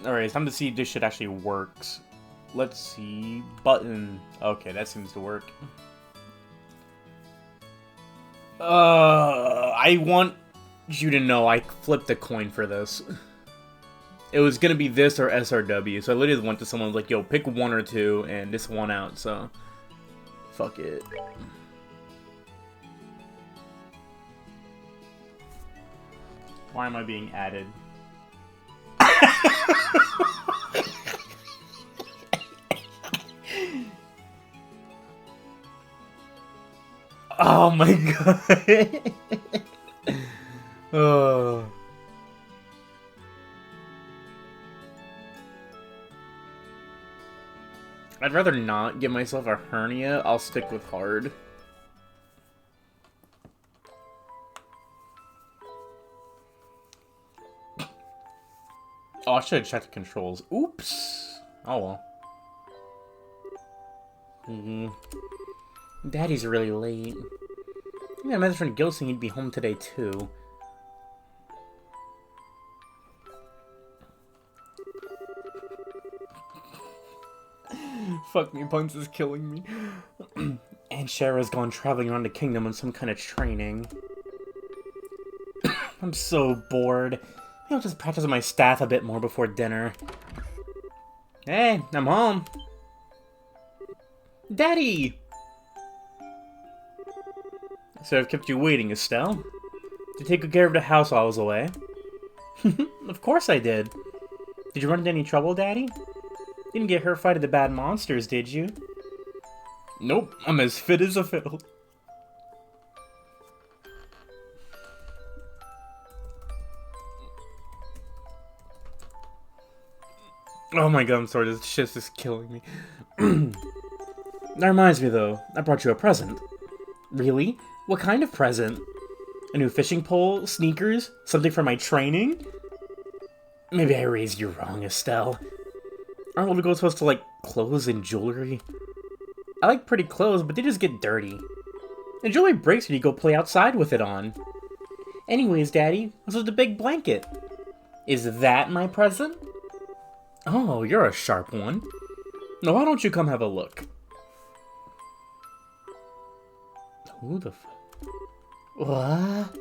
Alright, it's time to see if this shit actually works. Let's see. Button. Okay, that seems to work. I want you to know I flipped a coin for this. It was gonna be this or SRW, so I literally went to someone like, yo, pick one or two, and this won out, so... Fuck it. Why am I being added? Oh my god. Oh. I'd rather not give myself a hernia. I'll stick with hard. Oh, I should have checked the controls. Oops. Oh well. Daddy's really late. Yeah, my friend Gil saying he'd be home today too. Fuck me, Punks is killing me. Aunt Shara's gone traveling around the kingdom on some kind of training. I'm so bored. Maybe I'll just practice with my staff a bit more before dinner. Hey, I'm home. Daddy! So I've kept you waiting, Estelle. Did you take good care of the house while I was away? Of course I did. Did you run into any trouble, Daddy? Didn't get hurt fighting the bad monsters, did you? Nope, I'm as fit as a fiddle. Oh my god, I'm sorry, this shit's just killing me. That reminds me though, I brought you a present. Really? What kind of present? A new fishing pole? Sneakers? Something for my training? Maybe I raised you wrong, Estelle. Aren't little girls supposed to like clothes and jewelry? I like pretty clothes, but they just get dirty. And jewelry breaks when you go play outside with it on. Anyways, Daddy, this is the big blanket. Is that my present? Oh, you're a sharp one. Now why don't you come have a look? Who the fuck? What?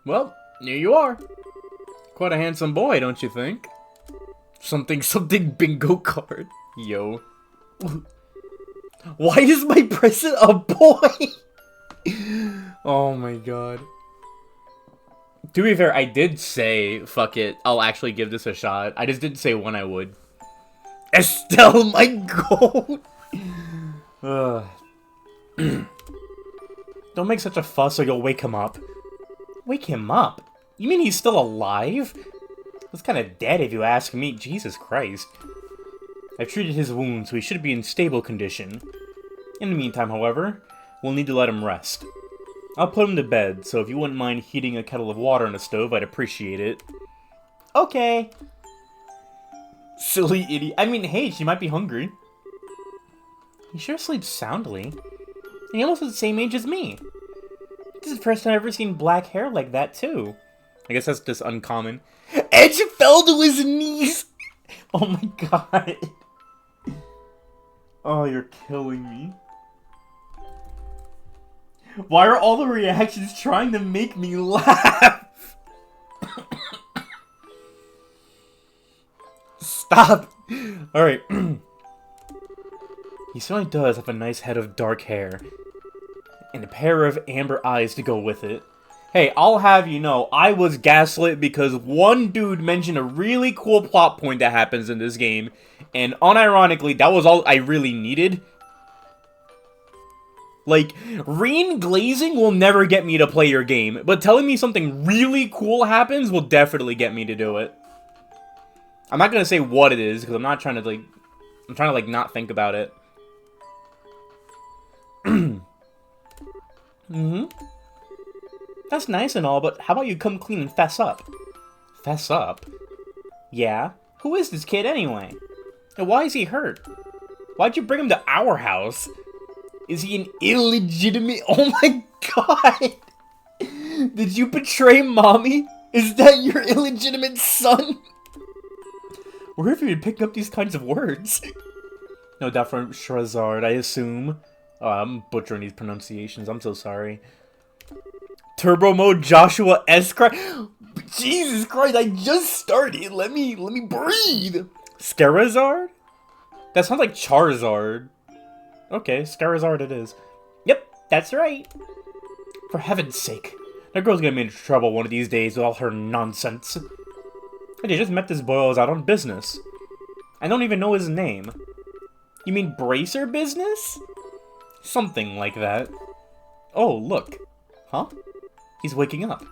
Well, here you are. Quite a handsome boy, don't you think? Something bingo card. Yo. Why is my present a boy? Oh my god. To be fair, I did say, fuck it, I'll actually give this a shot. I just didn't say when I would. Estelle, my goat! Don't make such a fuss or you'll wake him up. Wake him up? You mean he's still alive? That's kind of dead if you ask me. Jesus Christ. I've treated his wounds, so he should be in stable condition. In the meantime, however, we'll need to let him rest. I'll put him to bed, so if you wouldn't mind heating a kettle of water on the stove, I'd appreciate it. Okay. Silly idiot. I mean, hey, she might be hungry. He sure sleeps soundly. And he almost has the same age as me. This is the first time I've ever seen black hair like that, too. I guess that's just uncommon. Edge fell to his knees! Oh my god. Oh, you're killing me. Why are all the reactions trying to make me laugh? Stop! Alright. He certainly does have a nice head of dark hair. And a pair of amber eyes to go with it. Hey, I'll have you know, I was gaslit because one dude mentioned a really cool plot point that happens in this game. And unironically, that was all I really needed. Like, rain glazing will never get me to play your game. But telling me something really cool happens will definitely get me to do it. I'm not gonna say what it is, because I'm not trying to, like... I'm trying to, like, not think about it. That's nice and all, but how about you come clean and fess up? Fess up? Yeah? Who is this kid anyway? And why is he hurt? Why'd you bring him to our house? Is he an illegitimate... Oh my god! Did you betray mommy? Is that your illegitimate son? Where have you been picking up these kinds of words? No doubt from Shrazard, I assume. Oh, I'm butchering these pronunciations. I'm so sorry. Turbo mode Joshua S. Christ. Jesus Christ, I just started. Let me breathe. Scarazard? That sounds like Charizard. Okay, Scarazard it is. Yep, that's right. For heaven's sake. That girl's gonna be in trouble one of these days with all her nonsense. I just met this boy while I was out on business. I don't even know his name. You mean bracer business? Something like that. Oh, look. Huh? He's waking up.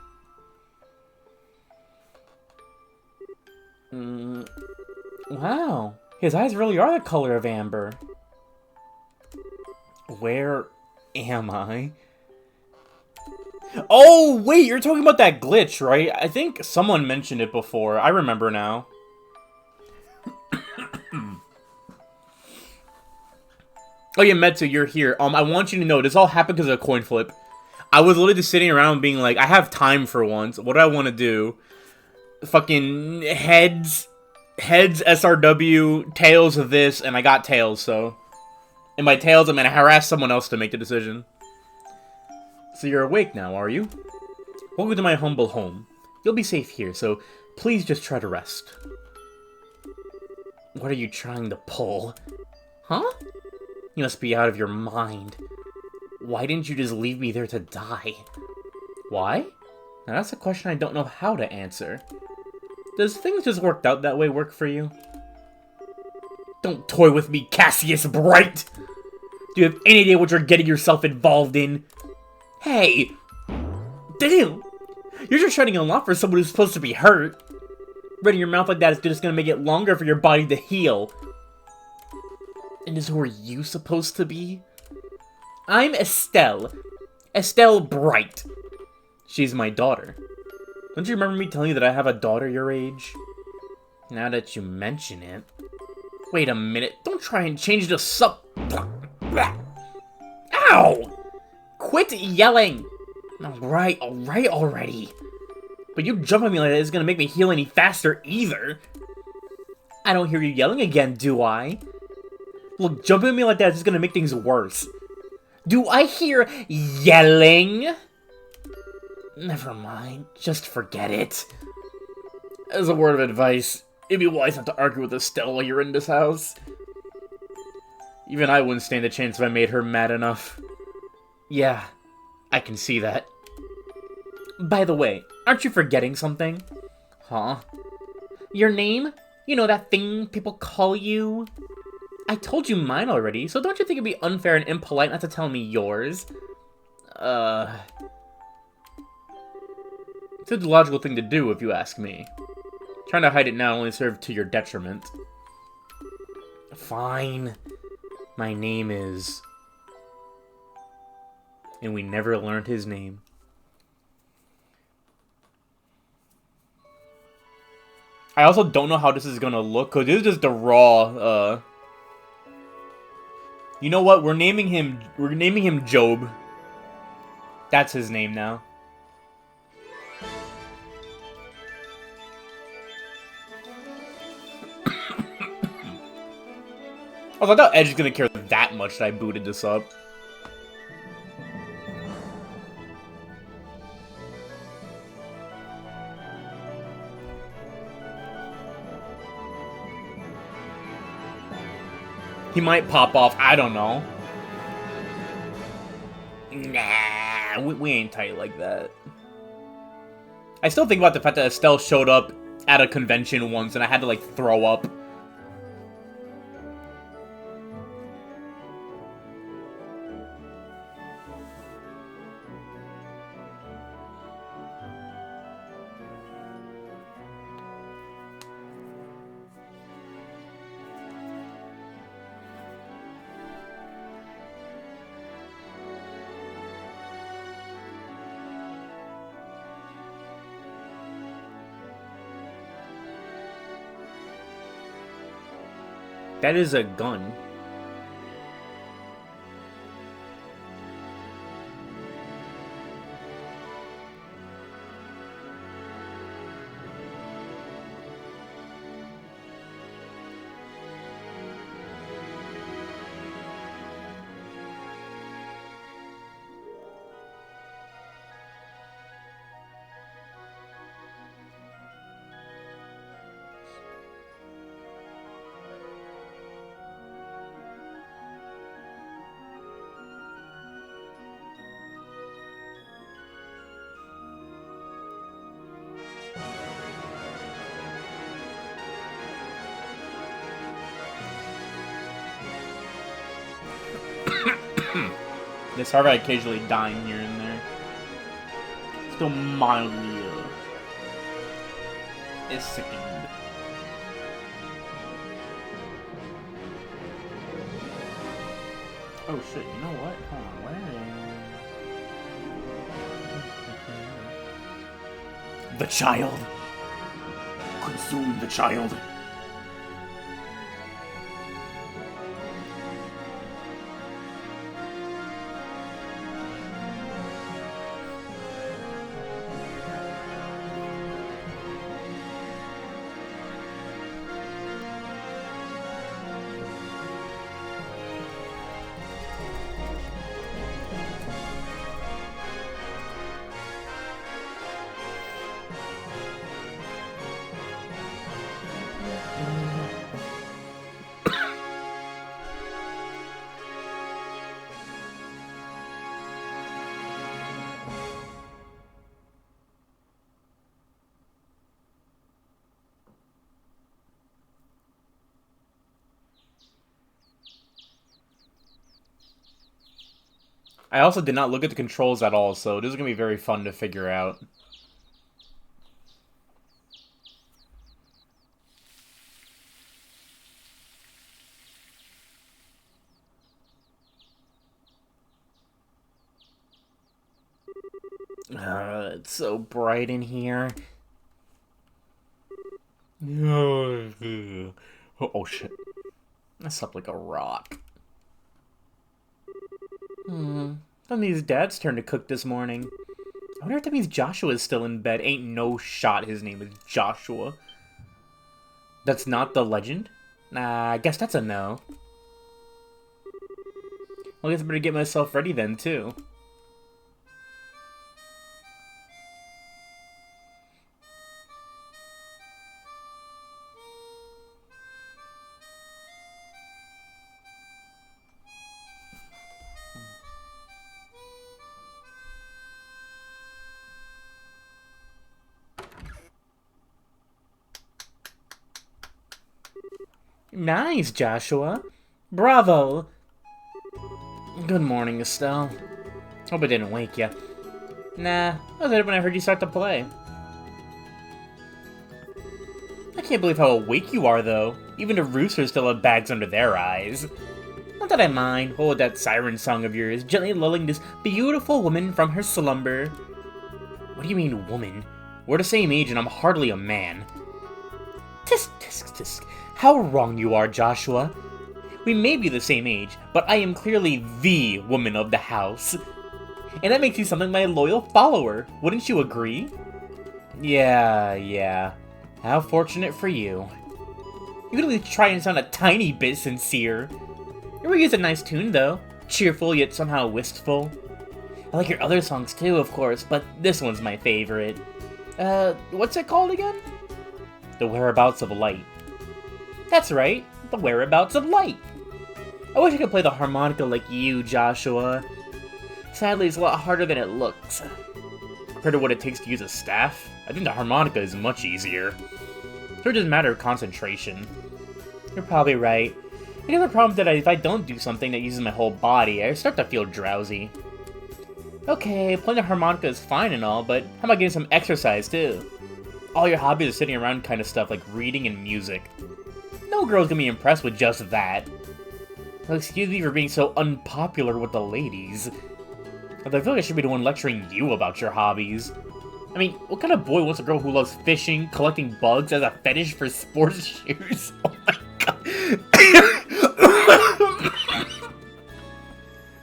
Wow. His eyes really are the color of amber. Where am I? Oh, wait, you're talking about that glitch, right? I think someone mentioned it before. I remember now. Oh yeah, Metsu, you're here. I want you to know, this all happened because of a coin flip. I was literally just sitting around being like, I have time for once. What do I want to do? Fucking heads, SRW, tails of this, and I got tails, so. And by tails, I'm gonna harass someone else to make the decision. So you're awake now, are you? Welcome to my humble home. You'll be safe here, so please just try to rest. What are you trying to pull? Huh? You must be out of your mind. Why didn't you just leave me there to die? Why? Now that's a question I don't know how to answer. Does things just worked out that way work for you? Don't toy with me, Cassius Bright! Do you have any idea what you're getting yourself involved in? Hey! Damn! You're just shutting a lot for someone who's supposed to be hurt. Running your mouth like that is just gonna make it longer for your body to heal. And who are you supposed to be? I'm Estelle. Estelle Bright. She's my daughter. Don't you remember me telling you that I have a daughter your age? Now that you mention it... Wait a minute, don't try and change the Ow! Quit yelling! Alright already. But you jumping me like that isn't gonna make me heal any faster either. I don't hear you yelling again, do I? Look, jumping at me like that is just gonna make things worse. Do I hear yelling? Never mind, just forget it. As a word of advice, it'd be wise not to argue with Estelle while you're in this house. Even I wouldn't stand a chance if I made her mad enough. Yeah, I can see that. By the way, aren't you forgetting something? Huh? Your name? You know, that thing people call you? I told you mine already, so don't you think it'd be unfair and impolite not to tell me yours? It's a logical thing to do, if you ask me. Trying to hide it now only served to your detriment. Fine. My name is... And we never learned his name. I also don't know how this is gonna look, because this is just the raw, You know what? We're naming him Job. That's his name now. I thought Edge is gonna care that much that I booted this up. He might pop off, I don't know. Nah, we ain't tight like that. I still think about the fact that Estelle showed up at a convention once and I had to, like, throw up. That is a gun. This Harvey occasionally dying here and there. Still mildly is sickened. Oh shit, you know what? Hold on, where is... The child! Consume the child! I also did not look at the controls at all, so this is going to be very fun to figure out. It's so bright in here. Oh shit. I slept like a rock. That means Dad's turn to cook this morning. I wonder if that means Joshua's still in bed. Ain't no shot his name is Joshua. That's not the legend? Nah, I guess that's a no. Well, I guess I better get myself ready then, too. Nice, Joshua. Bravo. Good morning, Estelle. Hope I didn't wake you. Nah, I was there when I heard you start to play. I can't believe how awake you are, though. Even the roosters still have bags under their eyes. Not that I mind. Oh, that siren song of yours, gently lulling this beautiful woman from her slumber. What do you mean, woman? We're the same age and I'm hardly a man. Tisk, tisk, tisk. How wrong you are, Joshua. We may be the same age, but I am clearly THE woman of the house. And that makes you something like my loyal follower. Wouldn't you agree? Yeah. How fortunate for you. You can at least try and sound a tiny bit sincere. Your is a nice tune, though. Cheerful, yet somehow wistful. I like your other songs, too, of course, but this one's my favorite. What's it called again? The Whereabouts of Light. That's right, The Whereabouts of Light. I wish I could play the harmonica like you, Joshua. Sadly, it's a lot harder than it looks. Compared to what it takes to use a staff, I think the harmonica is much easier. So it doesn't matter of concentration. You're probably right. I guess the problem is that if I don't do something that uses my whole body, I start to feel drowsy. Okay, playing the harmonica is fine and all, but how about getting some exercise too? All your hobbies are sitting around kind of stuff like reading and music. No girl's gonna be impressed with just that. Well, excuse me for being so unpopular with the ladies. Although I feel like I should be the one lecturing you about your hobbies. I mean, what kind of boy wants a girl who loves fishing, collecting bugs as a fetish for sports shoes? Oh my god.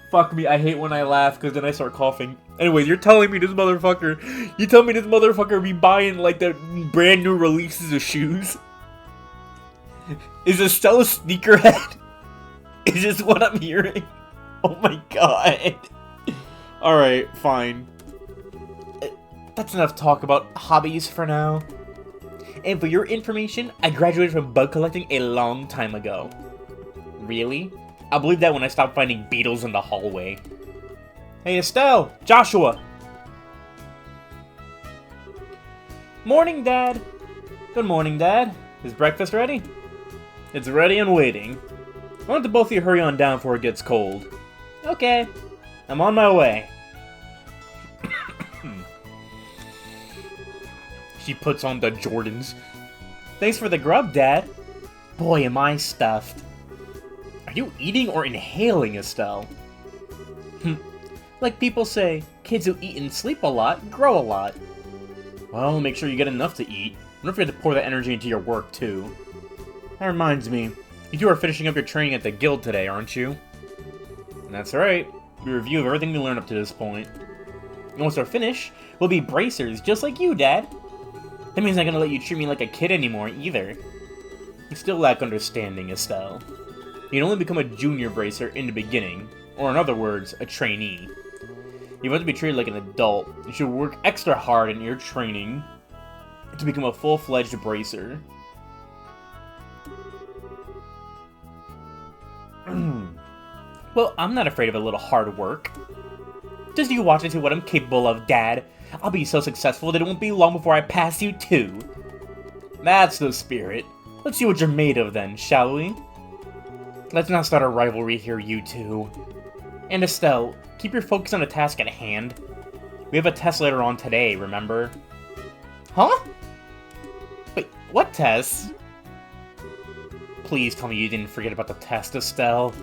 Fuck me, I hate when I laugh because then I start coughing. Anyways, you're telling me this motherfucker be buying like the brand new releases of shoes? Is Estelle a sneakerhead? Is this what I'm hearing? Oh my god. Alright, fine. That's enough talk about hobbies for now. And for your information, I graduated from bug collecting a long time ago. Really? I'll believe that when I stop finding beetles in the hallway. Hey Estelle! Joshua! Morning, Dad! Good morning, Dad. Is breakfast ready? It's ready and waiting. Why don't the both of you hurry on down before it gets cold? Okay, I'm on my way. She puts on the Jordans. Thanks for the grub, Dad. Boy, am I stuffed. Are you eating or inhaling, Estelle? Like people say, kids who eat and sleep a lot grow a lot. Well, make sure you get enough to eat. Don't forget to pour that energy into your work, too. That reminds me, you two are finishing up your training at the guild today, aren't you? That's right. A review of everything we learned up to this point. And once we're finished, we'll be bracers, just like you, Dad. That means I'm not gonna let you treat me like a kid anymore, either. You still lack understanding, Estelle. You can only become a junior bracer in the beginning, or in other words, a trainee. You want to be treated like an adult. You should work extra hard in your training to become a full-fledged bracer. Well, I'm not afraid of a little hard work. Just you watch and see what I'm capable of, Dad. I'll be so successful that it won't be long before I pass you too. That's the spirit. Let's see what you're made of then, shall we? Let's not start a rivalry here, you two. And Estelle, keep your focus on the task at hand. We have a test later on today, remember? Huh? Wait, what test? Please tell me you didn't forget about the test, Estelle.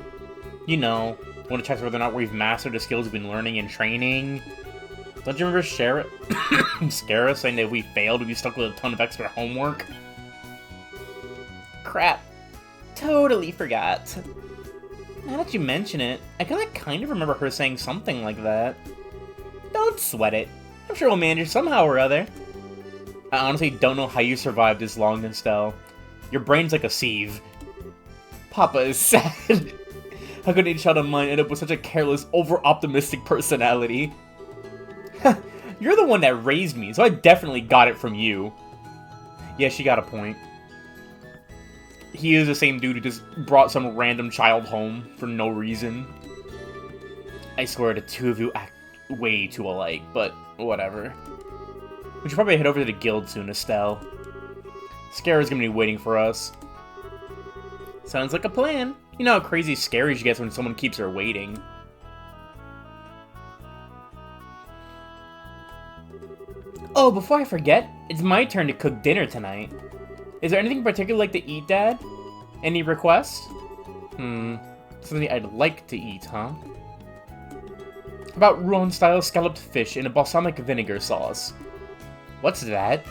You know, want to check whether or not we've mastered the skills we've been learning in training. Don't you remember Scara saying that if we failed, we'd be stuck with a ton of extra homework? Crap. Totally forgot. Now that you mention it, I kind of remember her saying something like that. Don't sweat it. I'm sure we'll manage somehow or other. I honestly don't know how you survived this long, Estelle. Your brain's like a sieve. Papa is sad. How could any child of mine end up with such a careless, over-optimistic personality? You're the one that raised me, so I definitely got it from you. Yeah, she got a point. He is the same dude who just brought some random child home for no reason. I swear the two of you act way too alike, but whatever. We should probably head over to the guild soon, Estelle. Scara's gonna be waiting for us. Sounds like a plan. You know how crazy scary she gets when someone keeps her waiting. Oh, before I forget, it's my turn to cook dinner tonight. Is there anything particular like to eat, Dad? Any requests? Something I'd like to eat, huh? How about Rouen-style scalloped fish in a balsamic vinegar sauce? What's that?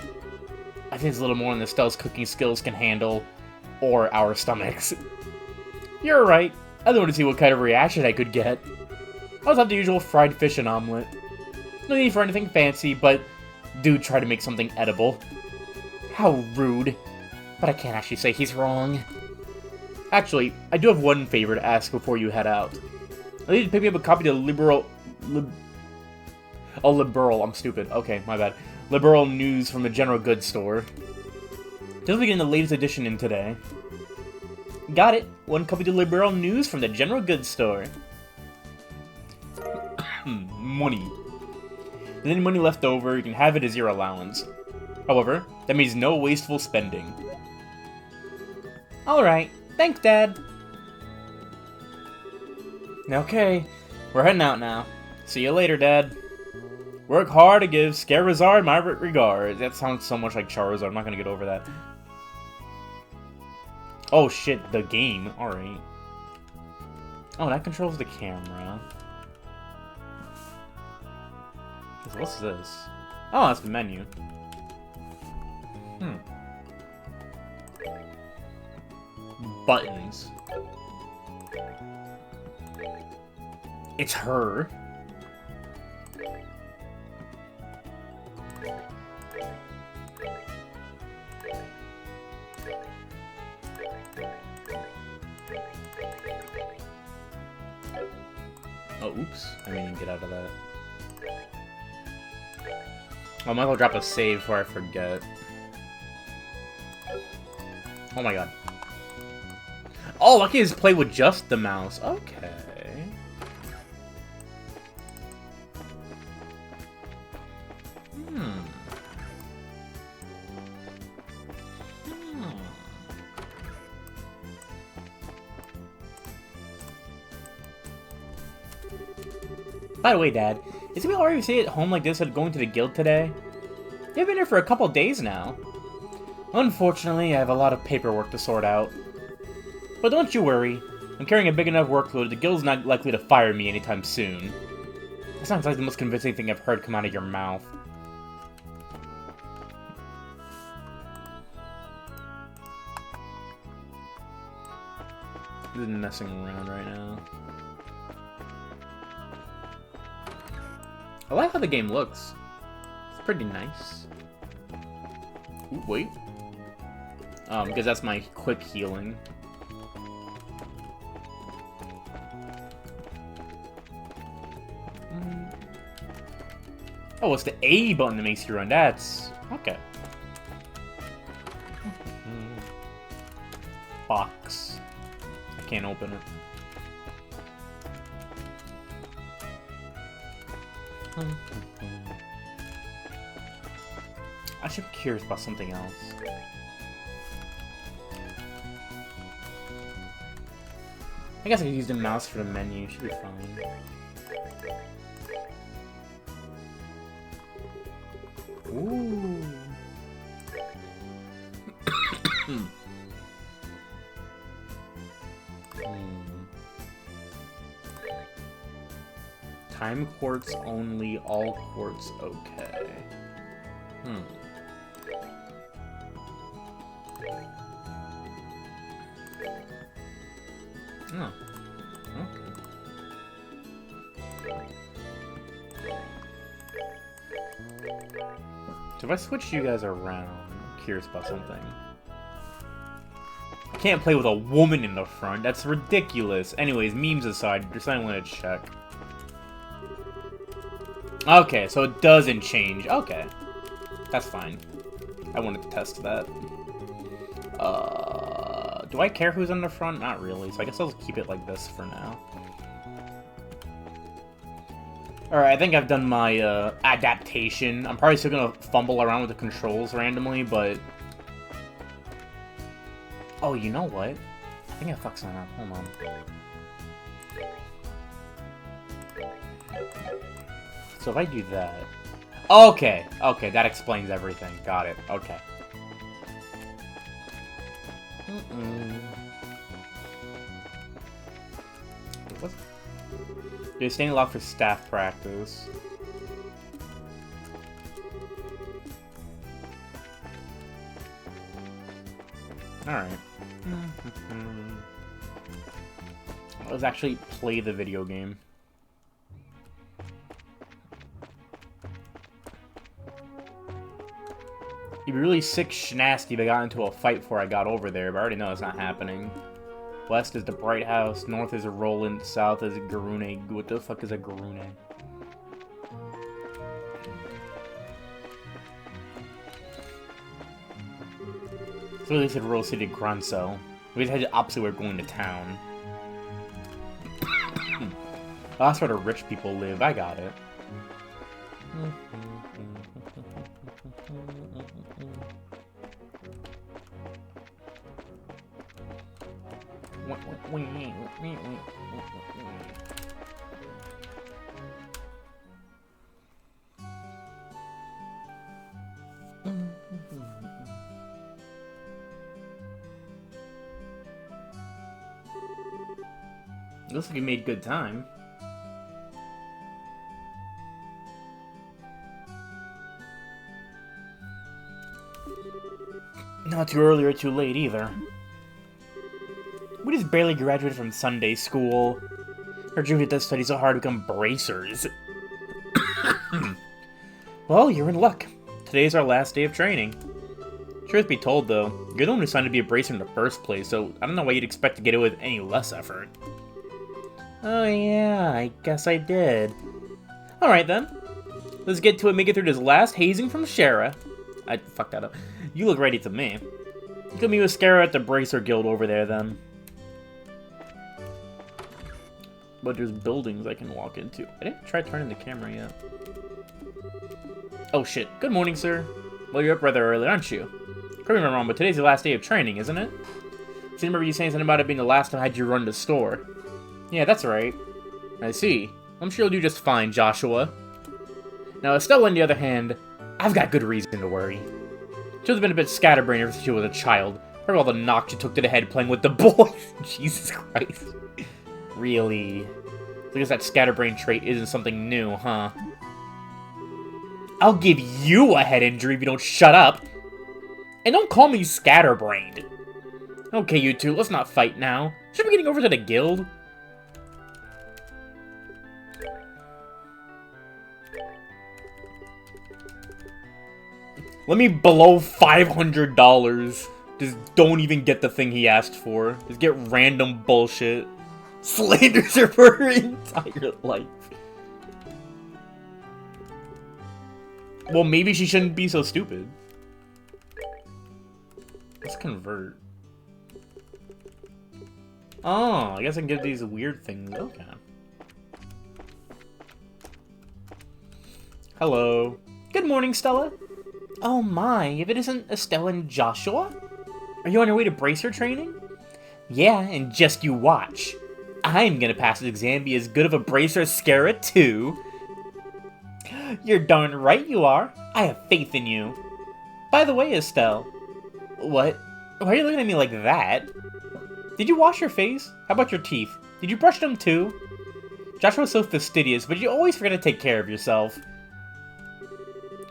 I think it's a little more than Estelle's cooking skills can handle, or our stomachs. You're right. I want to see what kind of reaction I could get. I'll have the usual fried fish and omelet. No need for anything fancy, but do try to make something edible. How rude. But I can't actually say he's wrong. Actually, I do have one favor to ask before you head out. I need to pick me up a copy of Liberal... I'm stupid. Okay, my bad. Liberal News from the General Goods Store. Just getting the latest edition in today. Got it. One copy of Liberal News from the General Goods Store. Money. If there's any money left over, you can have it as your allowance. However, that means no wasteful spending. Alright. Thanks, Dad. Okay. We're heading out now. See you later, Dad. Work hard to give Scarizard my regards. That sounds so much like Charizard. I'm not gonna get over that. Oh shit, the game. Alright. Oh, that controls the camera. What's this? Oh, that's the menu. Buttons. It's her. Oh, oops. I mean, get out of that. Oh, I might as well drop a save before I forget. Oh my god. Oh, I can just play with just the mouse. Okay. By the way, Dad, is it already stay at home like this at going to the guild today? You've been here for a couple days now. Unfortunately, I have a lot of paperwork to sort out. But don't you worry. I'm carrying a big enough workload, the guild's not likely to fire me anytime soon. That sounds like the most convincing thing I've heard come out of your mouth. Just messing around right now. I like how the game looks. It's pretty nice. Ooh, wait. Because that's my quick healing. Oh, it's the A button that makes you run. That's... okay. Box. I can't open it. I should be curious about something else. I guess I could use the mouse for the menu. Should be fine. Ooh. Time quartz only, all quartz okay. Oh. Okay. So if I switch you guys around, I'm curious about something. I can't play with a woman in the front. That's ridiculous. Anyways, memes aside, there's something I want to check. Okay, so it doesn't change. Okay. That's fine. I wanted to test that. Do I care who's in the front? Not really, so I guess I'll keep it like this for now. Alright, I think I've done my adaptation. I'm probably still gonna fumble around with the controls randomly, but... oh, you know what? I think I fucked something up. Hold on. So if I do that... okay! Okay, that explains everything. Got it. Okay. What? You're staying locked for staff practice. Alright. Let's actually play the video game. You'd be really sick schnasty if I got into a fight before I got over there, but I already know it's not happening. West is the Bright House, north is a Roland, south is a Garune. What the fuck is a Garune? So they said Royal City Granso. We just had the opposite way of going to town. Oh, that's where the rich people live. I got it. Looks like you made good time. Not too early or too late either. We just barely graduated from Sunday school. Our junior does study so hard to become bracers. Well, you're in luck. Today's our last day of training. Truth be told, though, you're the one who signed to be a bracer in the first place, so I don't know why you'd expect to get it with any less effort. Oh yeah, I guess I did. Alright then. Let's get to it, make it through this last hazing from Shara. I fucked that up. You look ready to me. You can meet with Scara at the Bracer Guild over there, then. But there's buildings I can walk into. I didn't try turning the camera yet. Oh shit. Good morning, sir. Well, you're up rather early, aren't you? Correct me if I'm wrong, but today's the last day of training, isn't it? I remember you saying something about it being the last time I had you run the store. Yeah, that's right. I see. I'm sure you'll do just fine, Joshua. Now, Estelle, on the other hand, I've got good reason to worry. She was been a bit scatterbrained ever since she was a child. Heard all the knocks she took to the head playing with the boys. Jesus Christ. Really? I guess that scatterbrain trait isn't something new, huh? I'll give you a head injury if you don't shut up. And don't call me scatterbrained. Okay, you two, let's not fight now. Should we be getting over to the guild? Let me below $500. Just don't even get the thing he asked for. Just get random bullshit. Slanders her for her entire life. Well, maybe she shouldn't be so stupid. Let's convert. Oh, I guess I can get these weird things. Okay. Hello. Good morning, Stella. Oh my, if it isn't Estelle and Joshua? Are you on your way to bracer training? Yeah, and just you watch. I'm gonna pass this exam, be as good of a bracer as Scara too. You're darn right you are. I have faith in you. By the way, Estelle. What? Why are you looking at me like that? Did you wash your face? How about your teeth? Did you brush them too? Joshua's so fastidious, but you always forget to take care of yourself.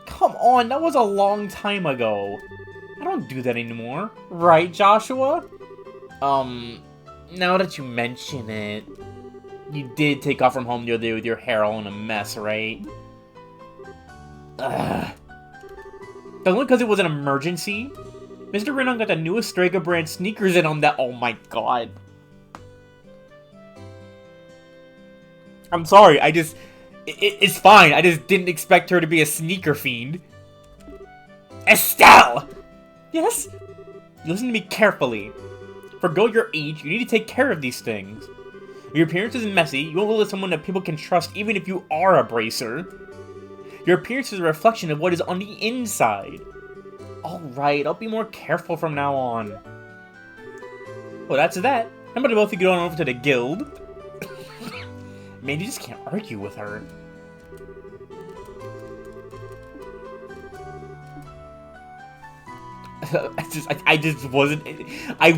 Come on, that was a long time ago. I don't do that anymore. Right, Joshua? Now that you mention it, you did take off from home the other day with your hair all in a mess, right? Ugh. Only because it was an emergency? Mr. Renan got the newest Strega brand sneakers in on that. Oh my god. I'm sorry, it's fine. I just didn't expect her to be a sneaker fiend. Estelle! Yes? Listen to me carefully. For a girl your age, you need to take care of these things. If your appearance is messy, you won't look like someone that people can trust even if you are a bracer. Your appearance is a reflection of what is on the inside. Alright, I'll be more careful from now on. Well, that's that. How about both of you get on over to the guild? Man, you just can't argue with her. I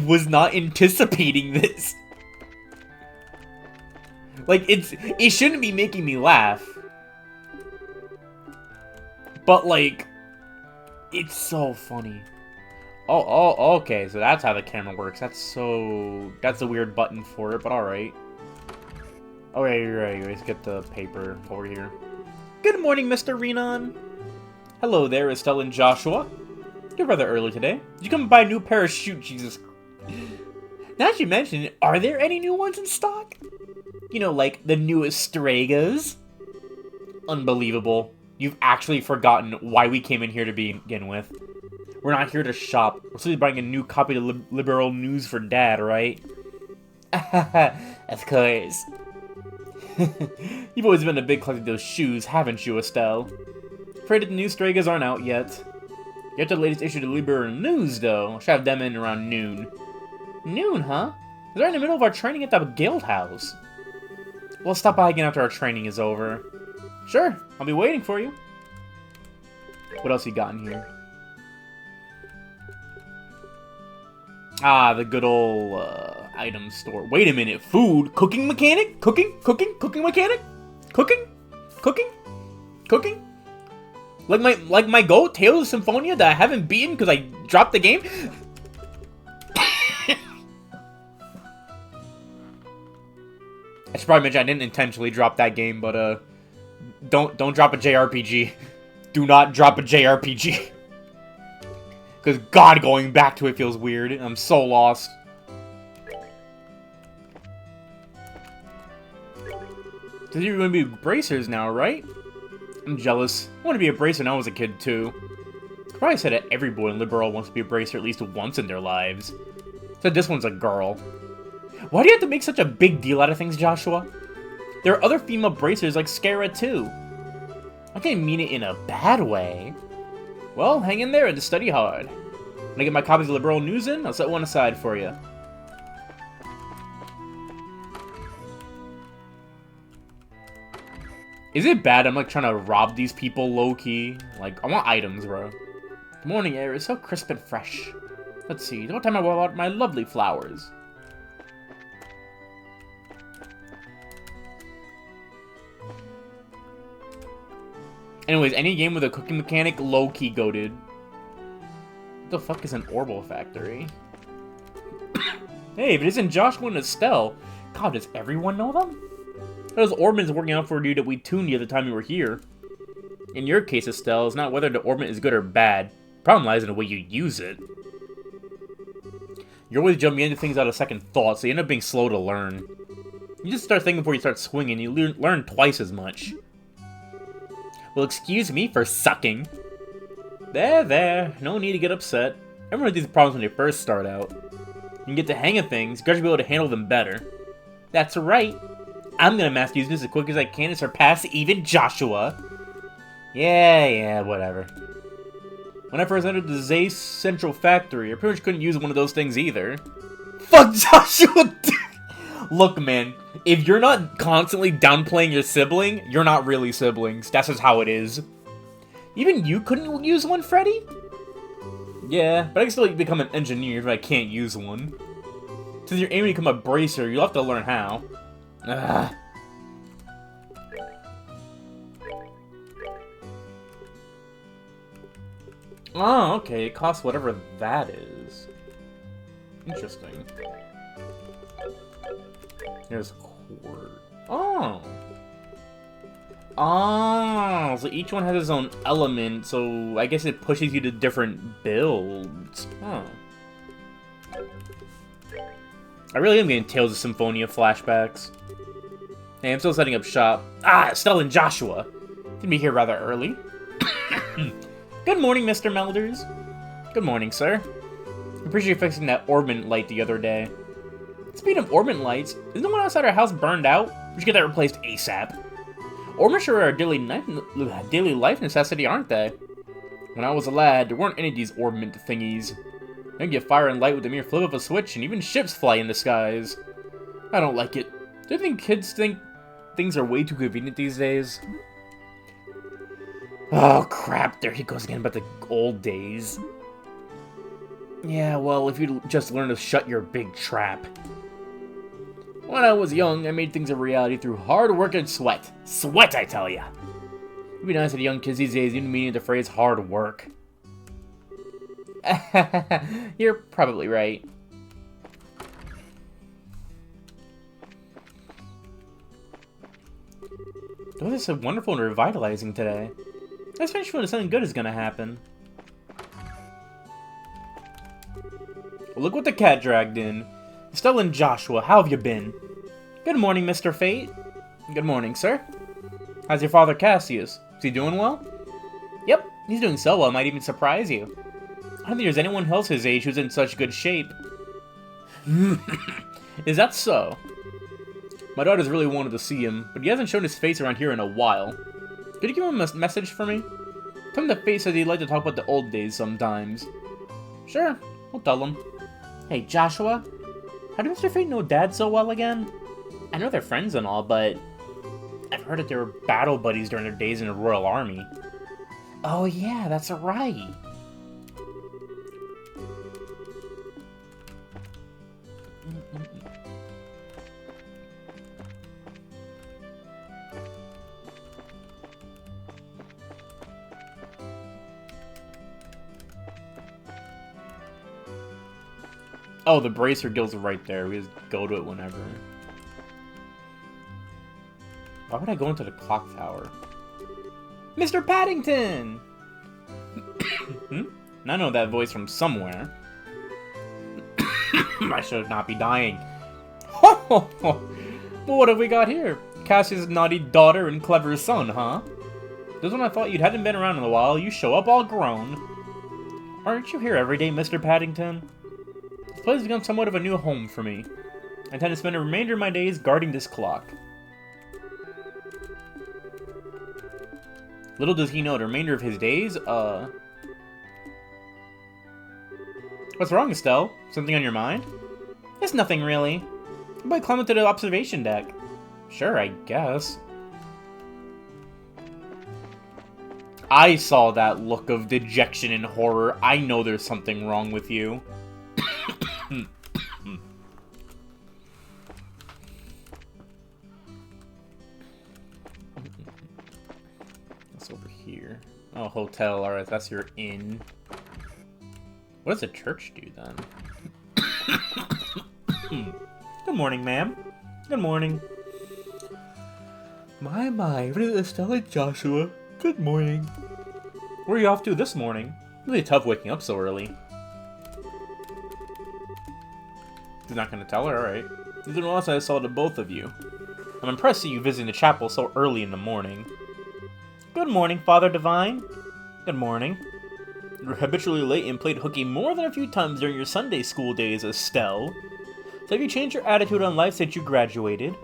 was not anticipating this. Like, it shouldn't be making me laugh. But, like, it's so funny. Oh, okay, so that's how the camera works. That's a weird button for it, but alright. Okay, you're right. Let's get the paper over here. Good morning, Mr. Renan. Hello there, Estelle and Joshua. You're rather early today. Did you come buy a new pair of shoes? Jesus. Now that you mention it, are there any new ones in stock? You know, like the newest Stregas? Unbelievable. You've actually forgotten why we came in here to begin with. We're not here to shop. We're simply buying a new copy of Liberal News for Dad, right? Of course. You've always been a big collector of those shoes, haven't you, Estelle? Afraid that the new Stregas aren't out yet. Get the latest issue of the Liberal News, though. I should have them in around noon. Noon, huh? We're in the middle of our training at the guild house. We'll stop by again after our training is over. Sure, I'll be waiting for you. What else you got in here? Ah, the good old item store. Wait a minute, food? Cooking mechanic? Cooking mechanic? Cooking? Like my goat, Tales of Symphonia, that I haven't beaten because I dropped the game? I should probably mention I didn't intentionally drop that game, but don't drop a JRPG. Do not drop a JRPG. Because God, going back to it feels weird. I'm so lost. So you're going to be bracers now, right? I'm jealous. I want to be a bracer when I was a kid, too. I probably said that every boy in Liberal wants to be a bracer at least once in their lives. So this one's a girl. Why do you have to make such a big deal out of things, Joshua? There are other female bracers like Scara, too. I didn't mean it in a bad way. Well, hang in there and study hard. When I get my copies of Liberal News in, I'll set one aside for you. Is it bad I'm like trying to rob these people low-key? Like, I want items, bro. The morning air is so crisp and fresh. Let's see, what time I roll out my lovely flowers? Anyways, any game with a cooking mechanic, low-key goated. What the fuck is an Orbital Factory? Hey, if it isn't Joshua and Estelle, God, does everyone know them? Those orbits working out for a dude that we tuned you at the time you were here. In your case, Estelle, it's not whether the orbit is good or bad. The problem lies in the way you use it. You're always jumping into things out of second thought, so you end up being slow to learn. You just start thinking before you start swinging, you learn twice as much. Well, excuse me for sucking. There. No need to get upset. Everyone has these problems when they first start out. You can get the hang of things, you gotta be able to handle them better. That's right. I'm gonna master using this as quick as I can and surpass even Joshua. Yeah, whatever. When I first entered the Zace Central Factory, I pretty much couldn't use one of those things either. Fuck Joshua! Look, man, if you're not constantly downplaying your sibling, you're not really siblings. That's just how it is. Even you couldn't use one, Freddy? Yeah, but I can still become an engineer if I can't use one. Since you're aiming to become a bracer, you'll have to learn how. Ugh. Oh, okay, it costs whatever that is. Interesting. There's cord. Oh! Oh, so each one has its own element, so I guess it pushes you to different builds. Huh. I really am getting Tales of Symphonia flashbacks. Hey, I'm still setting up shop. Ah, Estelle and Joshua! Can be here rather early. Good morning, Mr. Melders. Good morning, sir. I appreciate you fixing that orbit light the other day. Speaking of orbit lights, isn't the one outside our house burned out? We should get that replaced ASAP. Orbits are a daily life necessity, aren't they? When I was a lad, there weren't any of these orbit thingies. You can get fire and light with the mere flip of a switch, and even ships fly in the skies. I don't like it. Do you think kids think things are way too convenient these days? Oh crap, there he goes again about the old days. Yeah, well, if you'd just learn to shut your big trap. When I was young, I made things a reality through hard work and sweat. Sweat, I tell ya! It'd be nice if the young kids these days even meaning the phrase hard work. You're probably right. Oh, this is wonderful and revitalizing today. Let's finish when something good is gonna happen. Look what the cat dragged in. Estelle and Joshua, how have you been? Good morning, Mr. Fate. Good morning, sir. How's your father, Cassius? Is he doing well? Yep, he's doing so well, might even surprise you. I don't think there's anyone else his age who's in such good shape. Is that so? My daughter's really wanted to see him, but he hasn't shown his face around here in a while. Could you give him a message for me? Tell him the face says he'd like to talk about the old days sometimes. Sure, I'll tell him. Hey, Joshua? How did Mr. Fate know Dad so well again? I know they're friends and all, but I've heard that they were battle buddies during their days in the Royal Army. Oh yeah, that's right. Oh, the Bracer Guild's right there. We just go to it whenever. Why would I go into the clock tower? Mr. Paddington! I know that voice from somewhere. I should not be dying. Well, what have we got here? Cassie's naughty daughter and clever son, huh? Just when I thought you hadn't been around in a while, you show up all grown. Aren't you here every day, Mr. Paddington? This place has become somewhat of a new home for me. I intend to spend the remainder of my days guarding this clock. Little does he know the remainder of his days, What's wrong, Estelle? Something on your mind? It's nothing, really. How about I climb up to the observation deck? Sure, I guess. I saw that look of dejection and horror. I know there's something wrong with you. What's over here? Oh, hotel. Alright, that's your inn. What does a church do, then? Good morning, ma'am. Good morning. My, what is Estelle and Joshua? Good morning. Where are you off to this morning? Really tough waking up so early. You're not gonna tell her? Alright. You didn't realize I saw the both of you. I'm impressed that you visiting the chapel so early in the morning. Good morning, Father Divine. Good morning. You're habitually late and played hooky more than a few times during your Sunday school days, Estelle. So have you changed your attitude on life since you graduated?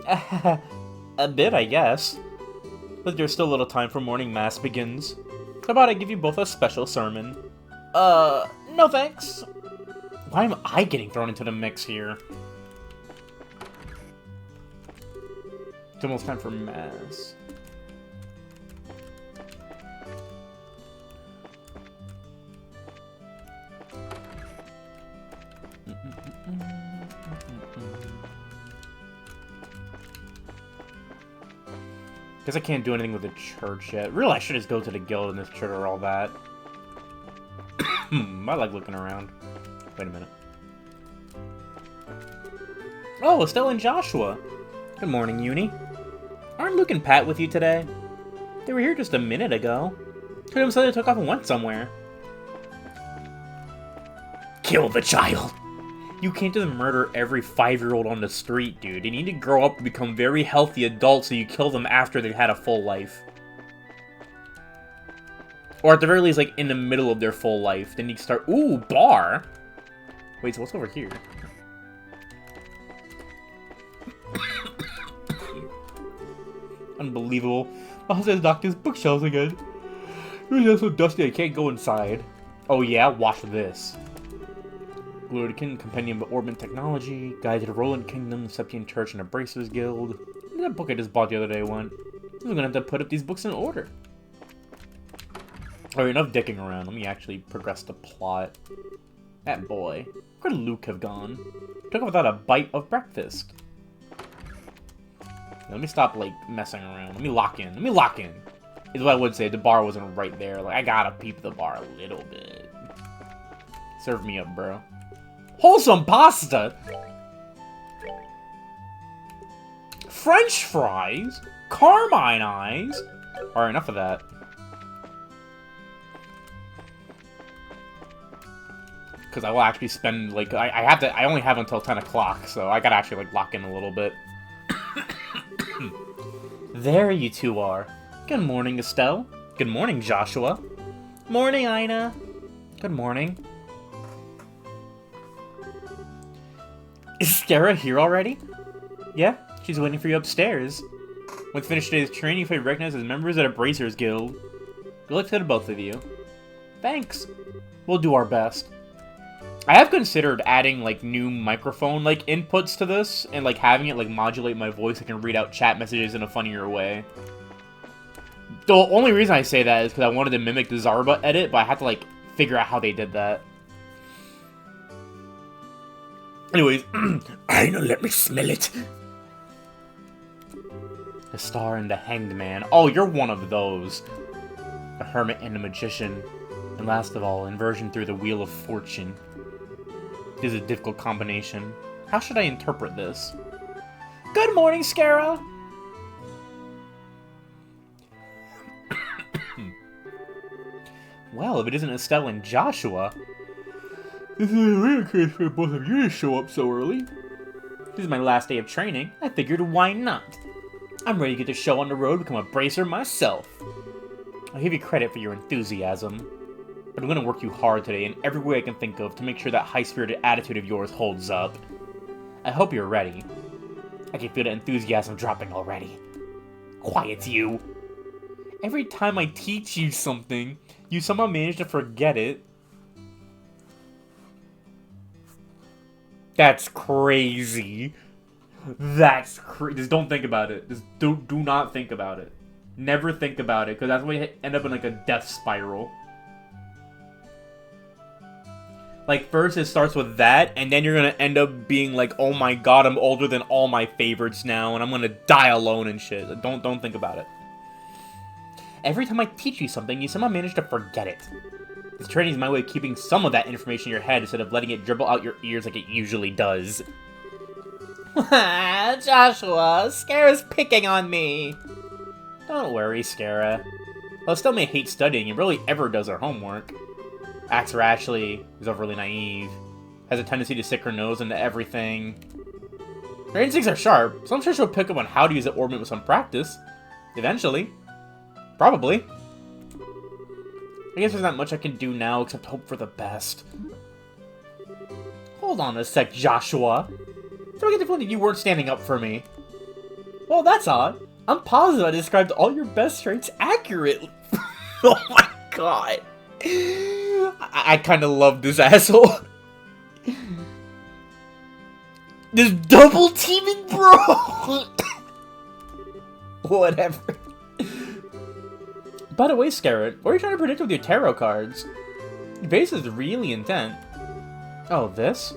A bit, I guess. But there's still a little time for morning mass begins. How about I give you both a special sermon? No thanks. Why am I getting thrown into the mix here? It's almost time for mass. Guess I can't do anything with the church yet. Really, I should just go to the guild and this trigger all that. I like looking around. Wait a minute. Oh, Estelle and Joshua. Good morning, Uni. Aren't Luke and Pat with you today? They were here just a minute ago. Could have said they took off and went somewhere. Kill the child! You can't just murder every 5-year-old on the street, dude. They need to grow up and become very healthy adults so you kill them after they've had a full life. Or at the very least, like, in the middle of their full life. Then you can start... Ooh, bar! Wait, so what's over here? Unbelievable. My husband's doctor's bookshelves again. It's so dusty I can't go inside. Oh yeah? Watch this. Glorican Compendium of Orbment Technology, Guide to the Roland Kingdom, the Septian Church, and the Bracers Guild. That book I just bought the other day went. I'm gonna have to put up these books in order. Alright, enough dicking around. Let me actually progress the plot. That boy. Where could Luke have gone? Took off without a bite of breakfast. Let me stop, like, messing around. Let me lock in. Let me lock in. Is what I would say. The bar wasn't right there. Like, I gotta peep the bar a little bit. Serve me up, bro. Wholesome pasta! French fries? Carmine eyes? Alright, enough of that. Because I will actually spend, like, I only have until 10 o'clock, so I gotta actually, like, lock in a little bit. There you two are. Good morning, Estelle. Good morning, Joshua. Morning, Ina. Good morning. Is Skara here already? Yeah, she's waiting for you upstairs. When finished today's training, you'll be recognized as members of the Bracers Guild. Good luck to the both of you. Thanks. We'll do our best. I have considered adding, like, new microphone, like, inputs to this, and, like, having it, like, modulate my voice. I can read out chat messages in a funnier way. The only reason I say that is because I wanted to mimic the Zarba edit, but I had to, like, figure out how they did that. Anyways, I know, let me smell it. The Star and the Hanged Man. Oh, you're one of those. The Hermit and the Magician. And last of all, inversion through the Wheel of Fortune. This is a difficult combination. How should I interpret this? Good morning, Skara! Well, if it isn't Estelle and Joshua... This is a rare case for both of you to show up so early. This is my last day of training. I figured, why not? I'm ready to get the show on the road, become a bracer myself. I'll give you credit for your enthusiasm. But I'm going to work you hard today in every way I can think of to make sure that high-spirited attitude of yours holds up. I hope you're ready. I can feel the enthusiasm dropping already. Quiet, you. Every time I teach you something, you somehow manage to forget it. That's crazy. That's crazy. Just don't think about it. Just do not think about it. Never think about it, because that's why you end up in, like, a death spiral. Like, first it starts with that, and then you're gonna end up being like, oh my god, I'm older than all my favorites now, and I'm gonna die alone and shit. Don't think about it. Every time I teach you something, you somehow manage to forget it. This training is my way of keeping some of that information in your head instead of letting it dribble out your ears like it usually does. Joshua, Scarra's picking on me. Don't worry, Scarra. Well, Estelle may hate studying and rarely ever does her homework. Axel Ashley is overly naive, has a tendency to stick her nose into everything. Her instincts are sharp, so I'm sure she'll pick up on how to use the orbit with some practice. Eventually. Probably. I guess there's not much I can do now except hope for the best. Hold on a sec, Joshua. Don't get the feeling that you weren't standing up for me. Well, that's odd. I'm positive I described all your best traits accurately. Oh my god. I kind of love this asshole. This double teaming, bro. Whatever. By the way, Scarrett, what are you trying to predict with your tarot cards? Your base is really intent. Oh, this?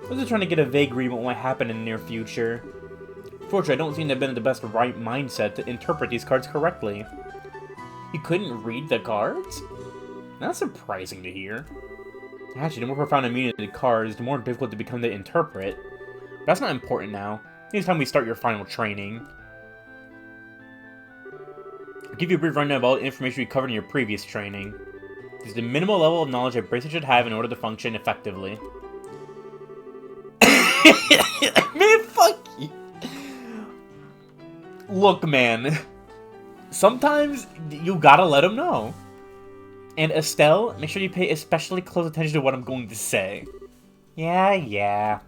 I was just trying to get a vague read what might happen in the near future. Fortunately, I don't seem to have been in the best right mindset to interpret these cards correctly. You couldn't read the cards? That's surprising to hear. Actually, the more profound a meaning of the cards, the more difficult to become to interpret. But that's not important now. It's time we start your final training. I'll give you a brief rundown of all the information we covered in your previous training. This is the minimal level of knowledge a bracer should have in order to function effectively. Man, fuck you. Look, man. Sometimes you gotta let them know. And Estelle, make sure you pay especially close attention to what I'm going to say. Yeah.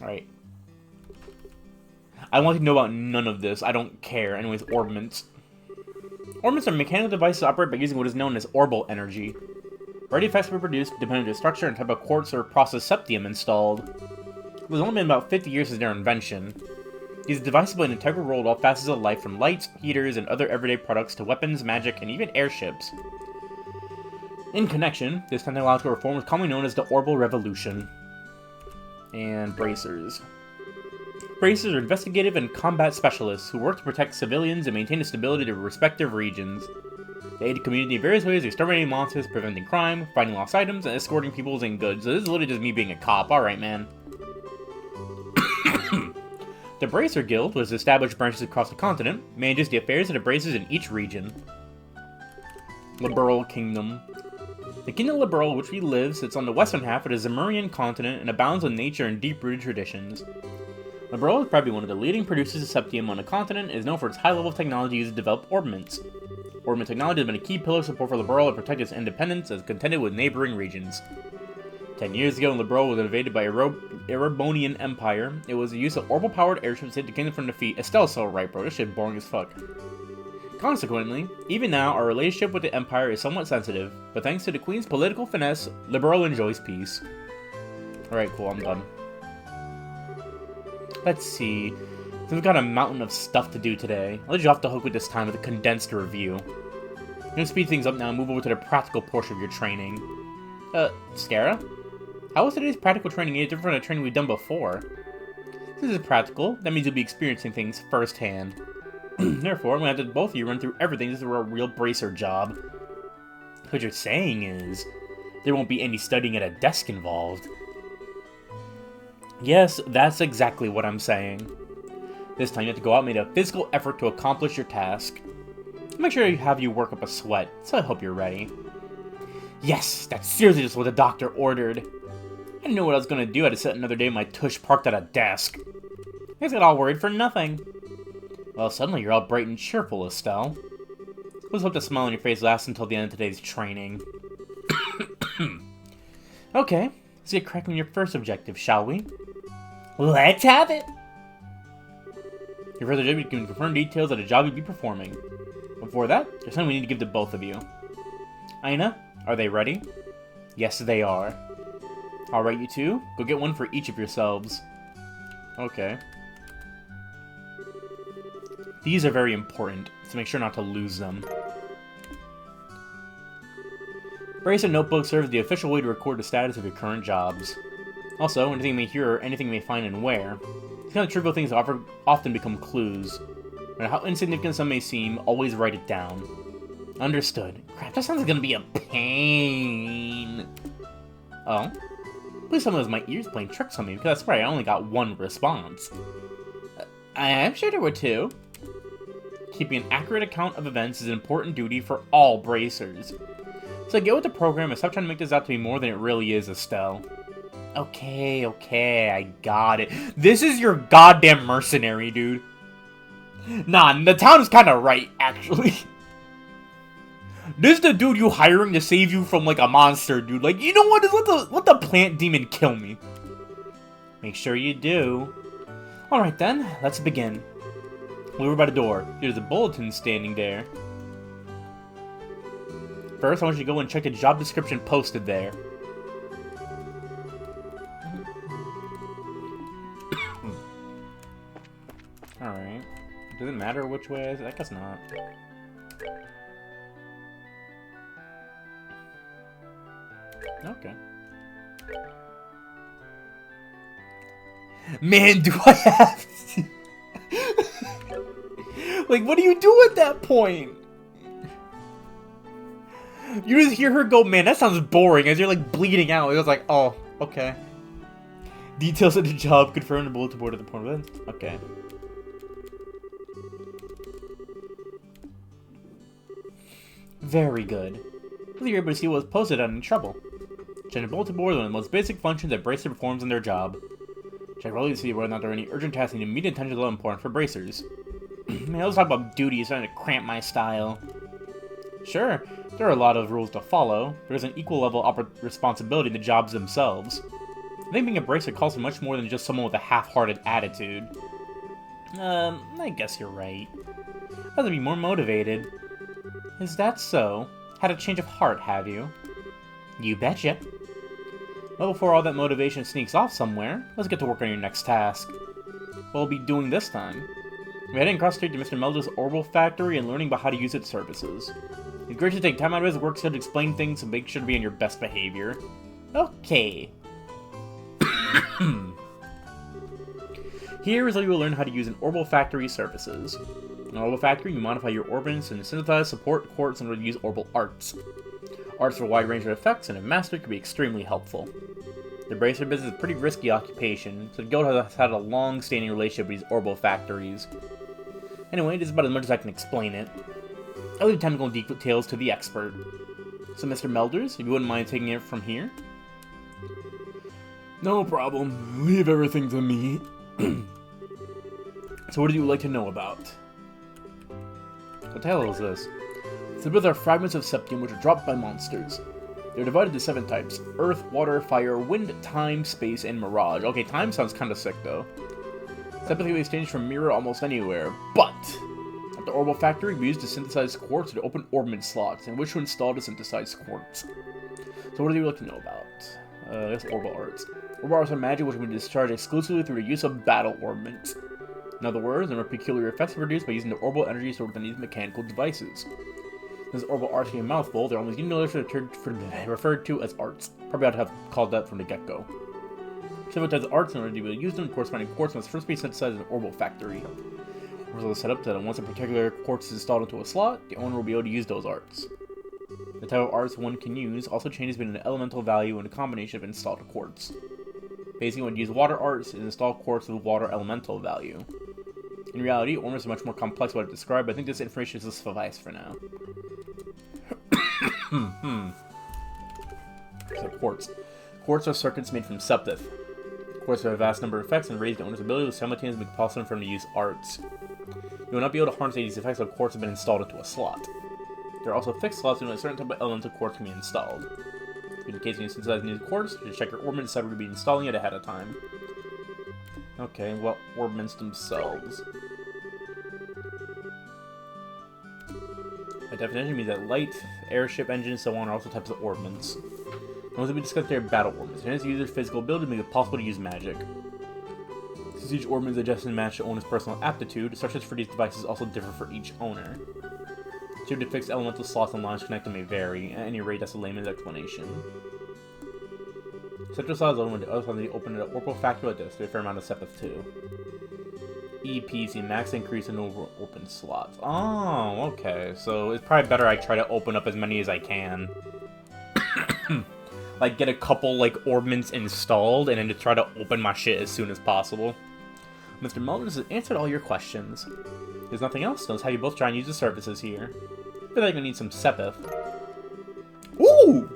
Alright. I want you to know about none of this. I don't care. Anyways, orbments. Orbments are mechanical devices that operate by using what is known as orbal energy. Variety effects were produced depending on the structure and type of quartz or process septium installed. It was only been about 50 years since their invention. These devices play an integral role in all facets of life, from lights, heaters, and other everyday products to weapons, magic, and even airships. In connection, this technological reform was commonly known as the Orbal Revolution. And bracers. Bracers are investigative and combat specialists who work to protect civilians and maintain the stability of their respective regions. They aid the community in various ways, exterminating monsters, preventing crime, finding lost items, and escorting people and goods. So this is literally just me being a cop. Alright, man. The Bracer Guild was established branches across the continent, manages the affairs of the bracers in each region. Liberal Kingdom. The Kingdom of Liberal, which we live, sits on the western half of the Zemurian continent and abounds with nature and deep-rooted traditions. Liberal is probably one of the leading producers of septium on the continent and is known for its high level of technology used to develop orbments. Orbment technology has been a key pillar of support for Liberal to protect its independence as contended with neighboring regions. 10 years ago, when Liberal was invaded by Erebonian Empire, it was the use of orbital-powered airships to save the kingdom from defeat. Estelle's so right, bro. This shit boring as fuck. Consequently, even now, our relationship with the Empire is somewhat sensitive, but thanks to the Queen's political finesse, Liberal enjoys peace. Alright, cool, I'm done. Let's see. So we've got a mountain of stuff to do today. I'll let you off the hook with this time with a condensed review. I'm gonna speed things up now and move over to the practical portion of your training. Scarra? How was today's practical training any different from the training we've done before? This is practical. That means you'll be experiencing things firsthand. Therefore, I'm gonna have to both of you run through everything as if it were a real bracer job. What you're saying is, there won't be any studying at a desk involved. Yes, that's exactly what I'm saying. This time you have to go out and make a physical effort to accomplish your task. Make sure you have you work up a sweat, so I hope you're ready. Yes, that's seriously just what the doctor ordered. I didn't know what I was gonna do. I had to sit another day with my tush parked at a desk. I guess I got all worried for nothing. Well, suddenly you're all bright and cheerful, Estelle. Let's hope the smile on your face lasts until the end of today's training. Okay, let's get cracking on your first objective, shall we? Let's have it! Your further ado, you can confirm details of the job you'll be performing. Before that, there's something we need to give to both of you. Aina, are they ready? Yes, they are. Alright, you two, go get one for each of yourselves. Okay. These are very important, so make sure not to lose them. Bracer notebooks serve as the official way to record the status of your current jobs. Also, anything you may hear or anything you may find and where. These kind of trivial things often become clues. No matter how insignificant some may seem, always write it down. Understood. Crap, that sounds like gonna be a pain. Oh? Please tell me it was my ears playing tricks on me, because I swear I only got one response. I'm sure there were two. Keeping an accurate account of events is an important duty for all bracers. So get with the program and stop trying to make this out to be more than it really is, Estelle. Okay, I got it. This is your goddamn mercenary, dude. Nah, the town is kind of right, actually. This is the dude you hiring to save you from, like, a monster, dude. Like, you know what? Just let the plant demon kill me. Make sure you do. Alright then, let's begin. We're over by the door. There's a bulletin standing there. First, I want you to go and check the job description posted there. Alright. Does it matter which way I guess not. Okay. Man, do I have to... Like, what do you do at that point? You just hear her go, man, that sounds boring, as you're, like, bleeding out. It was like, oh, okay. Details of the job confirmed the bulletin board at the point of events. Okay. Very good. Hopefully you're able to see what was posted without any trouble. Check the bulletin board is one of the most basic functions that Bracer performs in their job. Check regularly to see whether or not there are any urgent tasks needing immediate attention that are important for Bracers. Man, let's talk about duties, trying to cramp my style. Sure, there are a lot of rules to follow, but there's an equal level of responsibility in the jobs themselves. I think being a Bracer calls for much more than just someone with a half-hearted attitude. I guess you're right. I have to be more motivated. Is that so? Had a change of heart, have you? You betcha. Well, before all that motivation sneaks off somewhere, let's get to work on your next task. What we'll be doing this time? We're heading across the street to Mr. Meldo's Orbital Factory and learning about how to use its services. It's great to take time out of his work schedule to explain things and make sure to be on your best behavior. Okay. Here is how you will learn how to use an Orbital Factory services. In an Orbital Factory, you modify your orbits and synthesize, support, quartz, and use Orbital Arts. Arts for a wide range of effects, and if mastered, can be extremely helpful. The Bracer business is a pretty risky occupation, so the guild has had a long-standing relationship with these Orbital Factories. Anyway, this is about as much as I can explain it. I'll leave technical details to the expert. So, Mr. Melders, if you wouldn't mind taking it from here? No problem. Leave everything to me. So what do you like to know about? What the hell is this? These are fragments of septium which are dropped by monsters. They're divided into 7 types: Earth, Water, Fire, Wind, Time, Space, and Mirage. Okay, Time sounds kinda sick though. Septium can be exchanged from Mirror almost anywhere, but at the Orbital Factory we use to synthesize quartz to open orbment slots, and which to install to synthesize quartz. So what do you like to know about? I guess Orbital Arts. Orbital Arts are magic which can be discharged exclusively through the use of battle orbments. In other words, there are peculiar effects produced by using the orbital energy stored within these mechanical devices. Since orbital arts can be a mouthful, they're almost universally referred to as arts. Probably ought to have called that from the get-go. Several types of arts, in order to be able to use them, corresponding quartz must first be synthesized in an orbital factory. Orbitals are set up that once a particular quartz is installed into a slot, the owner will be able to use those arts. The type of arts one can use also changes between an elemental value and a combination of installed quartz. Basically, when you use water arts, it installs quartz with water elemental value. In reality, orbits are much more complex than what I described, but I think this information is suffice for now. So quartz. Quartz are circuits made from septith. Quartz have a vast number of effects and raise the owner's ability to simultaneously make it possible for him to use arts. You will not be able to harness these effects if quartz have been installed into a slot. There are also fixed slots in which a certain type of elemental quartz can be installed. In case you synthesize new quartz, just check your orbment and decide where to be installing it ahead of time. Okay, what orbments themselves? By definition, means that light, airship engines, and so on are also types of orbments. The ones that we discussed there are battle orbments. Enhance the user's physical ability to make it possible to use magic. This Since each ornament is adjusted and matched to owner's personal aptitude, instructions for these devices also differ for each owner. To depict elemental slots and lines connected may vary. At any rate, that's a layman's explanation. Central slot is open, the other side they open an orbital factor like this, with a fair amount of sepith too. EPC, max increase in over open slots. Oh, okay. So it's probably better I try to open up as many as I can. Like, get a couple, like, orbments installed, and then just try to open my shit as soon as possible. Mr. Mullins has answered all your questions. There's nothing else. Let's have you both try and use the services here. I feel like I need some sepith. Ooh!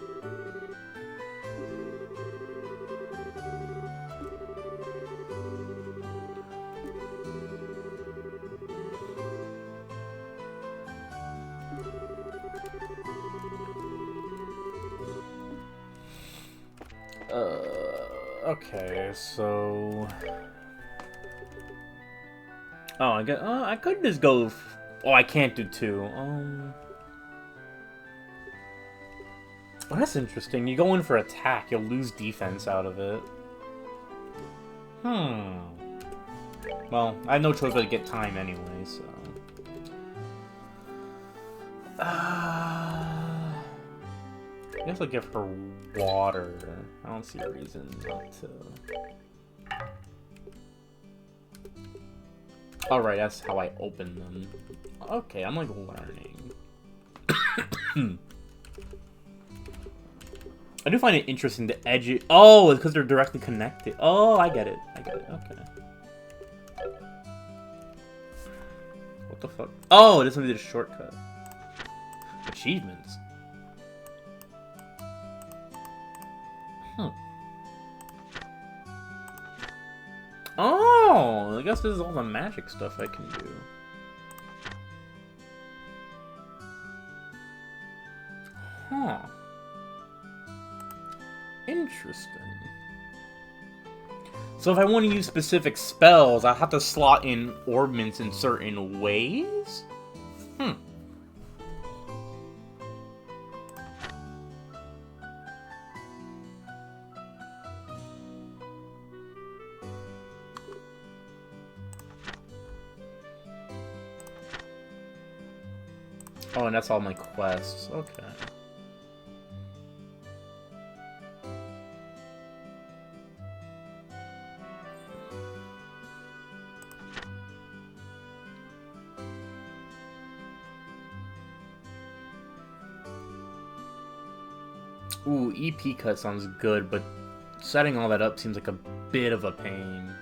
Okay, so... Oh, I could just go... Oh, I can't do two. Oh, that's interesting. You go in for attack, you'll lose defense out of it. Well, I have no choice but to get time anyway, so... I guess I'll give her water. I don't see a reason not to. Alright, that's how I open them. Okay, I'm like learning. I do find it interesting to edge it. Oh, it's because they're directly connected. Oh, I get it. Okay. What the fuck? Oh, this one did a shortcut. Achievements. Oh, I guess this is all the magic stuff I can do. Huh. Interesting. So if I want to use specific spells, I have to slot in orbments in certain ways? Oh, and that's all my quests. Okay. Ooh, EP cut sounds good, but setting all that up seems like a bit of a pain.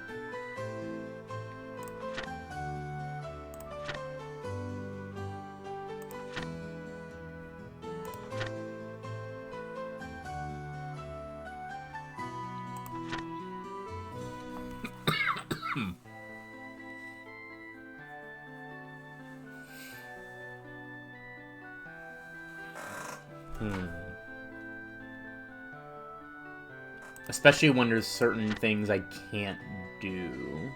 Especially when there's certain things I can't do.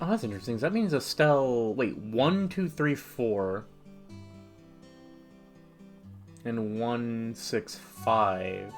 Oh, that's interesting. That means Estelle... Wait, 1, 2, 3, 4. And 1, 6, 5.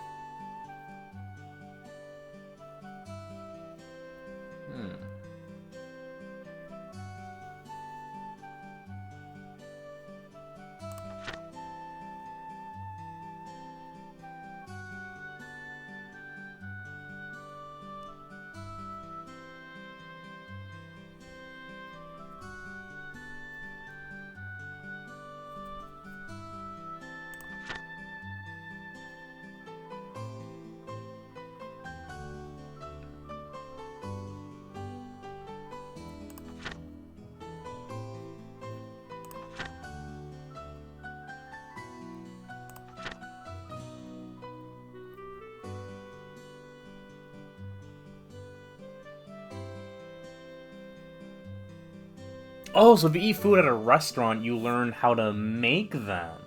Oh, so if you eat food at a restaurant, you learn how to make them.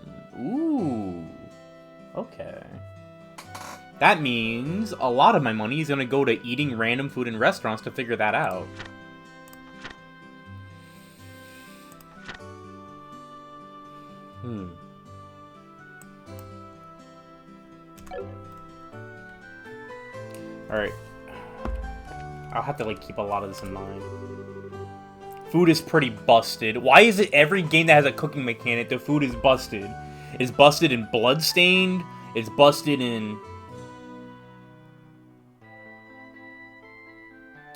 Ooh. Okay. That means a lot of my money is going to go to eating random food in restaurants to figure that out. Alright. I'll have to, like, keep a lot of this in mind. Food is pretty busted. Why is it every game that has a cooking mechanic, the food is busted? It's busted in Bloodstained. It's busted in...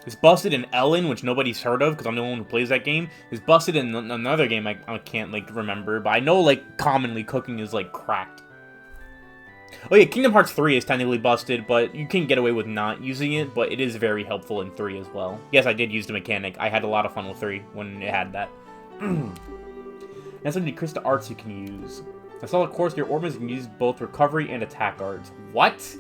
It's busted in Ellen, which nobody's heard of, because I'm the only one who plays that game. It's busted in another game I can't, like, remember. But I know, like, commonly cooking is, like, cracked. Oh yeah, Kingdom Hearts 3 is technically busted, but you can get away with not using it, but it is very helpful in 3 as well. Yes, I did use the mechanic. I had a lot of fun with 3 when it had that. That's when you increase the arts you can use. I saw, of course, your orbs can use both recovery and attack arts. What?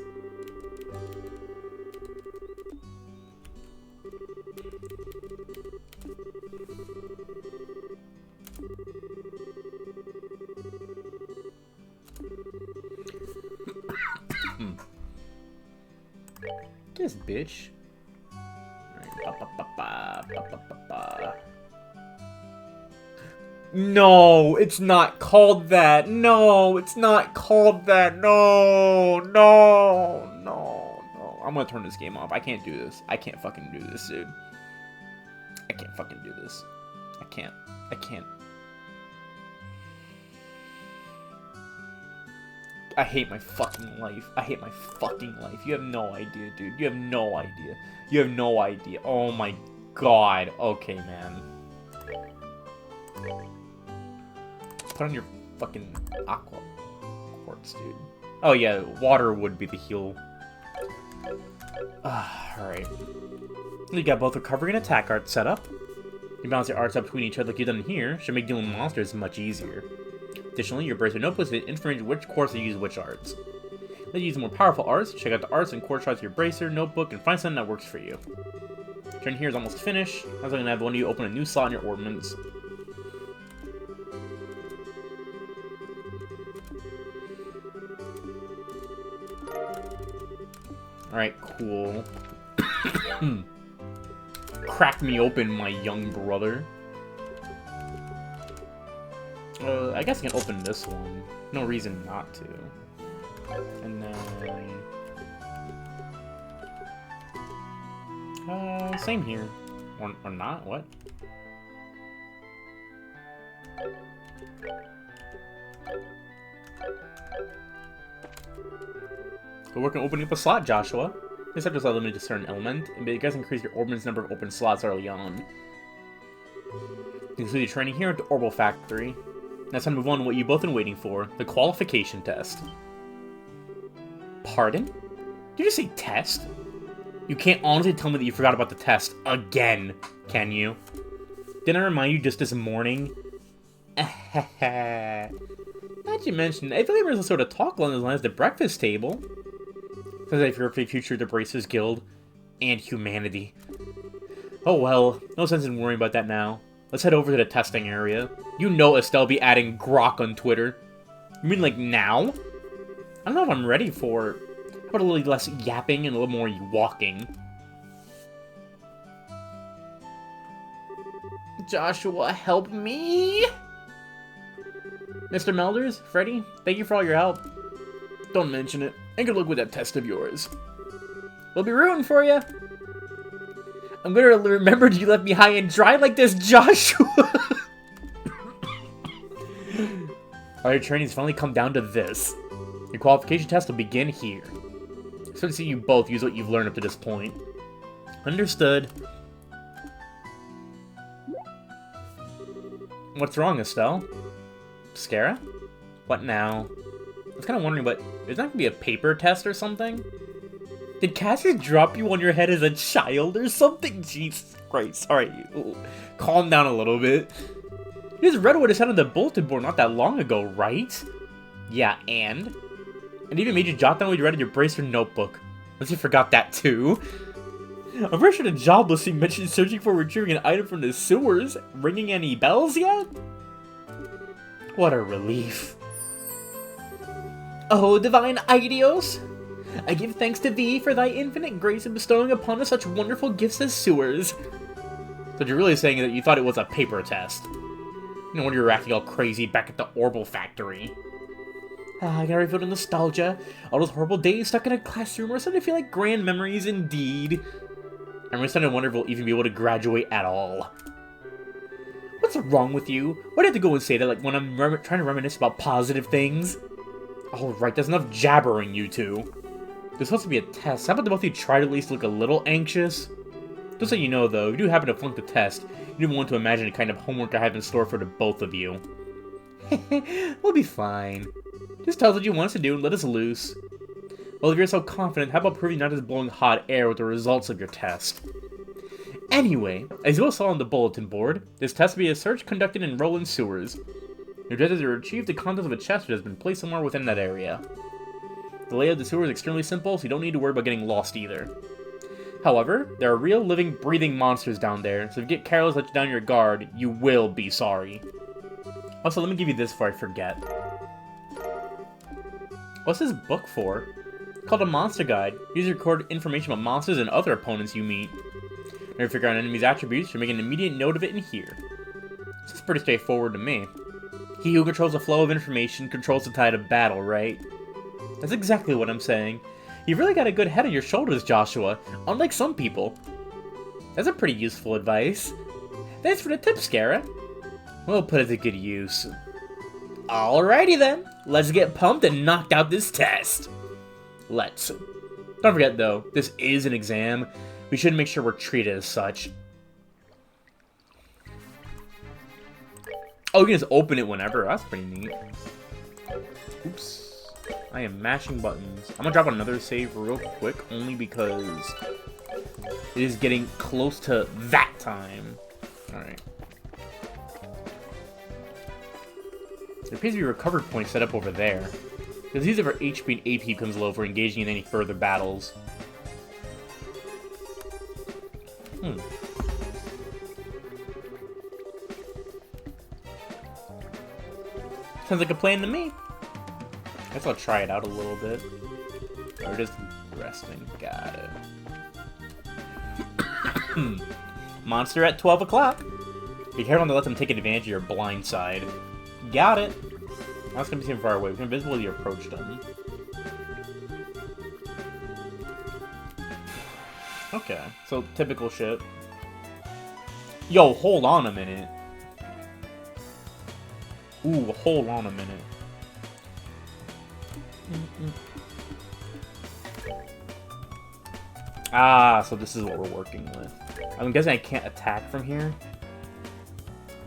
This bitch. No, it's not called that. No, it's not called that. No. I'm gonna turn this game off. I can't do this. I can't fucking do this, dude. I can't fucking do this. I can't. I hate my fucking life. You have no idea, dude. You have no idea. Oh my god. Okay, man. Put on your fucking aqua quartz, dude. Oh yeah, water would be the heal. Alright. You got both recovery and attack art set up. You balance your arts up between each other like you've done here. Should make dealing with monsters much easier. Additionally, your bracer notebooks will information which course to use which arts. Let's use more powerful arts. Check out the arts and core charts of your bracer notebook and find something that works for you. Turn here is almost finished. I was going to have one of you open a new slot in your ordnance. Alright, cool. Crack me open, my young brother. I guess I can open this one. No reason not to. And then... same here. Or not? What? Good work on opening up a slot, Joshua. This episode is limited to a certain element, but you guys increase your Orbman's number of open slots early on. You can see your training here at the Orbital Factory. Now it's time to move on to what you've both been waiting for, the qualification test. Pardon? Did you say test? You can't honestly tell me that you forgot about the test again, can you? Didn't I remind you just this morning? Not you mentioned, I feel like there's a sort of talk along those lines at the breakfast table. Says that if you're for the future of the Bracers Guild and humanity. Oh well, no sense in worrying about that now. Let's head over to the testing area. You know Estelle be adding grok on Twitter. You mean like now? I don't know if I'm ready for... How about a little less yapping and a little more walking? Joshua, help me! Mr. Melders, Freddy, thank you for all your help. Don't mention it. And good luck with that test of yours. We'll be rooting for you. I'm gonna remember you left me high and dry like this, Joshua. Alright, training's finally come down to this. Your qualification test will begin here. So to see you both use what you've learned up to this point. Understood. What's wrong, Estelle? Scara? What now? I was kind of wondering, but is that going to be a paper test or something? Did Cassius drop you on your head as a child or something? Jesus Christ. Alright, calm down a little bit. You just read what it said on the bulletin board not that long ago, right? Yeah, and? And even made you jot down what you read in your bracer notebook. Unless you forgot that too. I'm pretty sure the job listing mentioned searching for retrieving an item from the sewers. Ringing any bells yet? What a relief. O divine Aidios! I give thanks to thee for thy infinite grace in bestowing upon us such wonderful gifts as sewers. So you're really saying that you thought it was a paper test. No wonder you were acting all crazy back at the Orbital factory. I can already feel the nostalgia. All those horrible days stuck in a classroom are starting to feel like grand memories indeed. I'm really starting to wonder if we'll even be able to graduate at all. What's wrong with you? Why do you have to go and say that like when I'm trying to reminisce about positive things? Alright, there's enough jabbering, you two. There's supposed to be a test. How about the both of you try to at least look a little anxious? Just so you know, though, if you do happen to flunk the test, you do want to imagine the kind of homework I have in store for the both of you. We'll be fine. Just tell us what you want us to do and let us loose. Well, if you're so confident, how about proving not just blowing hot air with the results of your test? Anyway, as you all saw on the bulletin board, this test will be a search conducted in Roland Sewers. Your objective is to retrieve the contents of a chest that has been placed somewhere within that area. The layout of the sewer is extremely simple, so you don't need to worry about getting lost either. However, there are real, living, breathing monsters down there, so if you get careless, let you down your guard, you will be sorry. Also, let me give you this before I forget. What's this book for? It's called a Monster Guide. Use to record information about monsters and other opponents you meet. Never figure out an enemy's attributes, you make an immediate note of it in here. This is pretty straightforward to me. He who controls the flow of information controls the tide of battle, right? That's exactly what I'm saying. You've really got a good head on your shoulders, Joshua, unlike some people. That's a pretty useful advice. Thanks for the tip, Scara. We'll put it to good use. Alrighty then, let's get pumped and knock out this test. Let's. Don't forget though, this is an exam. We should make sure we're treated as such. Oh, you can just open it whenever. That's pretty neat. Oops. I am mashing buttons. I'm gonna drop another save real quick, only because it is getting close to that time. Alright. There appears to be a recovery point set up over there. Because these are our HP and AP becomes low for engaging in any further battles. Sounds like a plan to me. I guess I'll try it out a little bit. Or just resting. Got it. Monster at 12 o'clock. Be careful not to let them take advantage of your blind side. Got it. That's gonna be too far away. We can visibly approach them. Okay, so typical shit. Yo, hold on a minute. Ooh, hold on a minute. Ah, so this is what we're working with. I'm guessing I can't attack from here.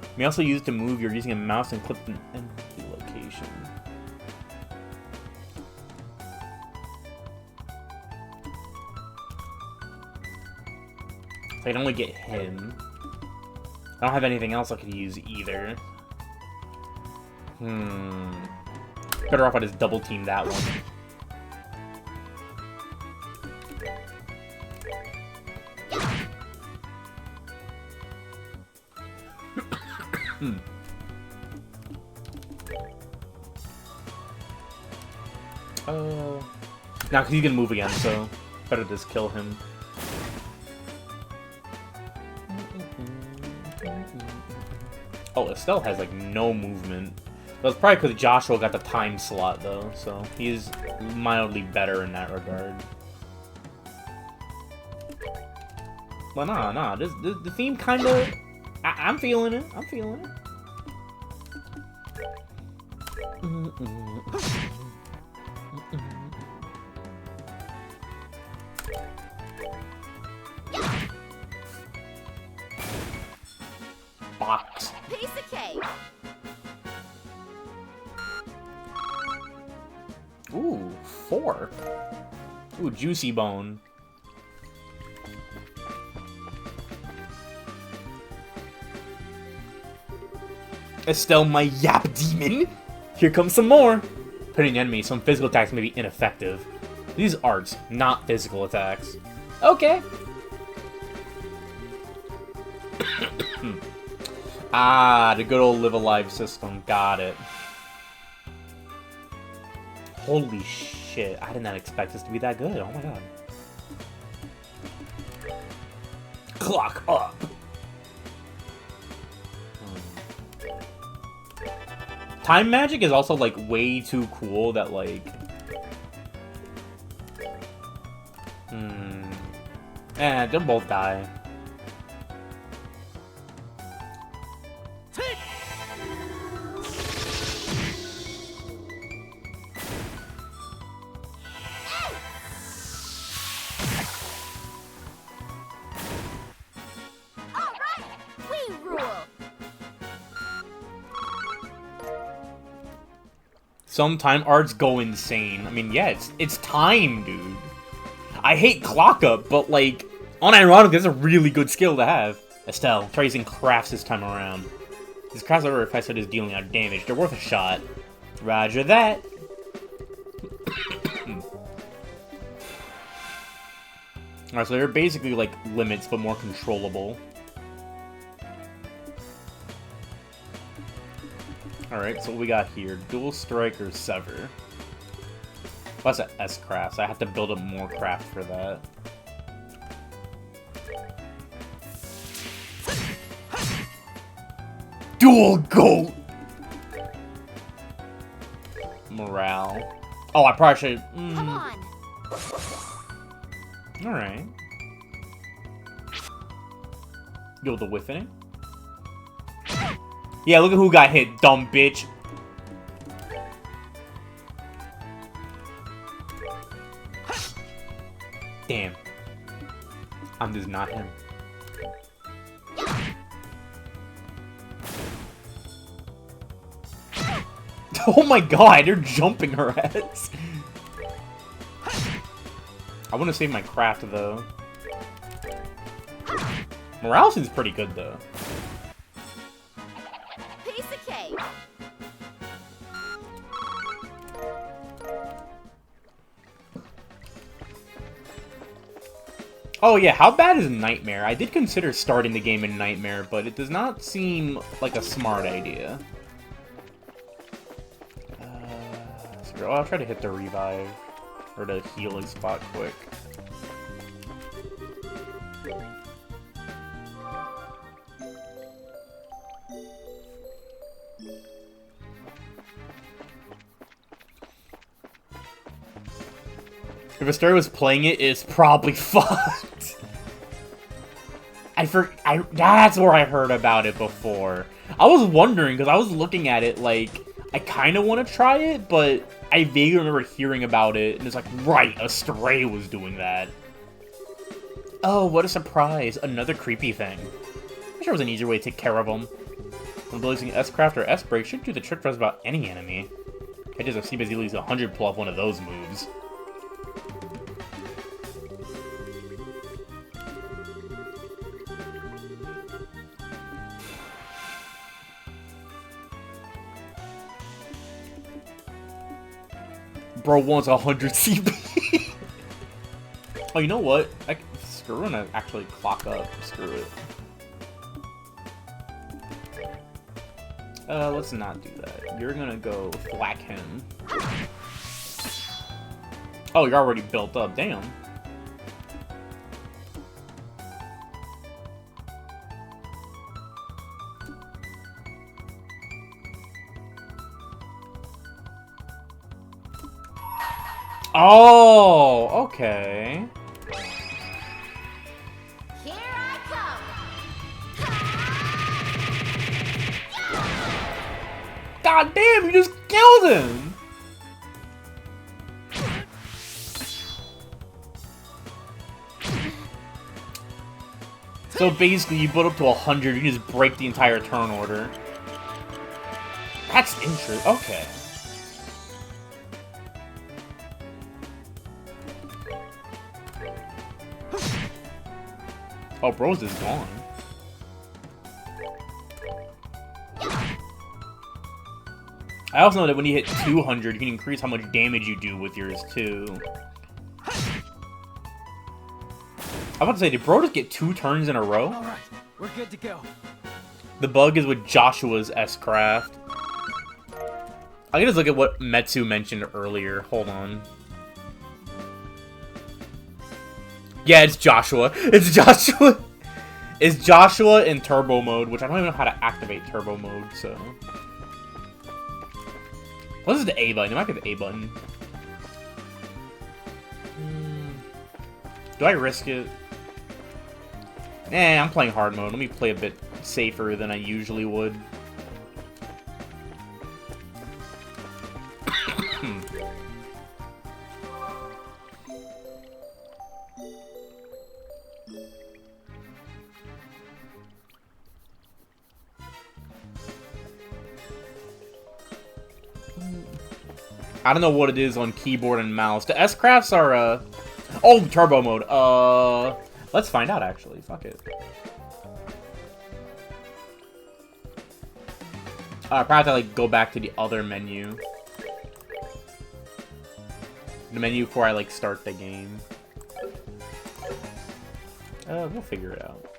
You may also use it to move. You're using a mouse and click an empty location. So I can only get him. I don't have anything else I could use either. Better off I just double team that one. Now, because he's gonna move again, so better just kill him. Oh, Estelle has like no movement. Well, it's probably because Joshua got the time slot though, so he's mildly better in that regard. Well, nah, the theme kind of, I'm feeling it. I'm feeling it. Box. Piece of cake. Ooh, 4. Ooh, juicy bone. Estelle, my yap demon! Here comes some more! Putting enemy, some physical attacks may be ineffective. These are arts, not physical attacks. Okay. Ah, the good old live alive system. Got it. Holy shit, I did not expect this to be that good. Oh my god. Clock up! Time magic is also, like, way too cool that, like... they'll both die. Some time arts go insane. I mean, yeah, it's time, dude. I hate Clock Up, but, like, unironically, that's a really good skill to have. Estelle, try using crafts this time around. These crafts are effective is dealing out damage. They're worth a shot. Roger that. Alright, so they're basically, like, limits, but more controllable. Alright, so what we got here? Dual Strike or Sever? Well, that's an S-Craft, so I have to build up more craft for that. Dual Goat! Morale. Oh, I probably should... Come on! Alright. Yo, the Whiffing? Yeah, look at who got hit, dumb bitch. Damn. I'm just not him. Oh my god, they're jumping her ass. I want to save my craft, though. Morale seems pretty good, though. Piece of cake. Oh yeah, how bad is Nightmare? I did consider starting the game in Nightmare, but it does not seem like a smart idea. I'll try to hit the revive, or the healing spot quick. If Asteria was playing it, it's probably fucked. That's where I heard about it before. I was wondering, because I was looking at it like, I kind of want to try it, but I vaguely remember hearing about it, and it's like, right, Astray was doing that. Oh, what a surprise. Another creepy thing. I'm sure there was an easier way to take care of them. When using S-Craft or S-Break should do the trick for us about any enemy. I just have seen basically at least 100 pull off one of those moves. Bro wants 100 CP. Oh, you know what? Screw it, actually clock up. Screw it. Let's not do that. You're gonna go thwack him. Oh, you're already built up. Damn. Oh, okay. Here I come. God damn, you just killed him. So basically, you build up to 100, you just break the entire turn order. That's interesting. Okay. Oh, Bros is gone. I also know that when you hit 200, you can increase how much damage you do with yours, too. I'm about to say, did Bro just get 2 turns in a row? Alright, we're good to go. The bug is with Joshua's S-Craft. I can just look at what Metsu mentioned earlier. Hold on. Yeah, it's Joshua. It's Joshua. It's Joshua in turbo mode, which I don't even know how to activate turbo mode, so. What is the A button? It might be the A button. Do I risk it? I'm playing hard mode. Let me play a bit safer than I usually would. I don't know what it is on keyboard and mouse. The S-Crafts are, oh, turbo mode. Let's find out, actually. Fuck it. I probably have to, like, go back to the other menu. The menu before I, like, start the game. We'll figure it out.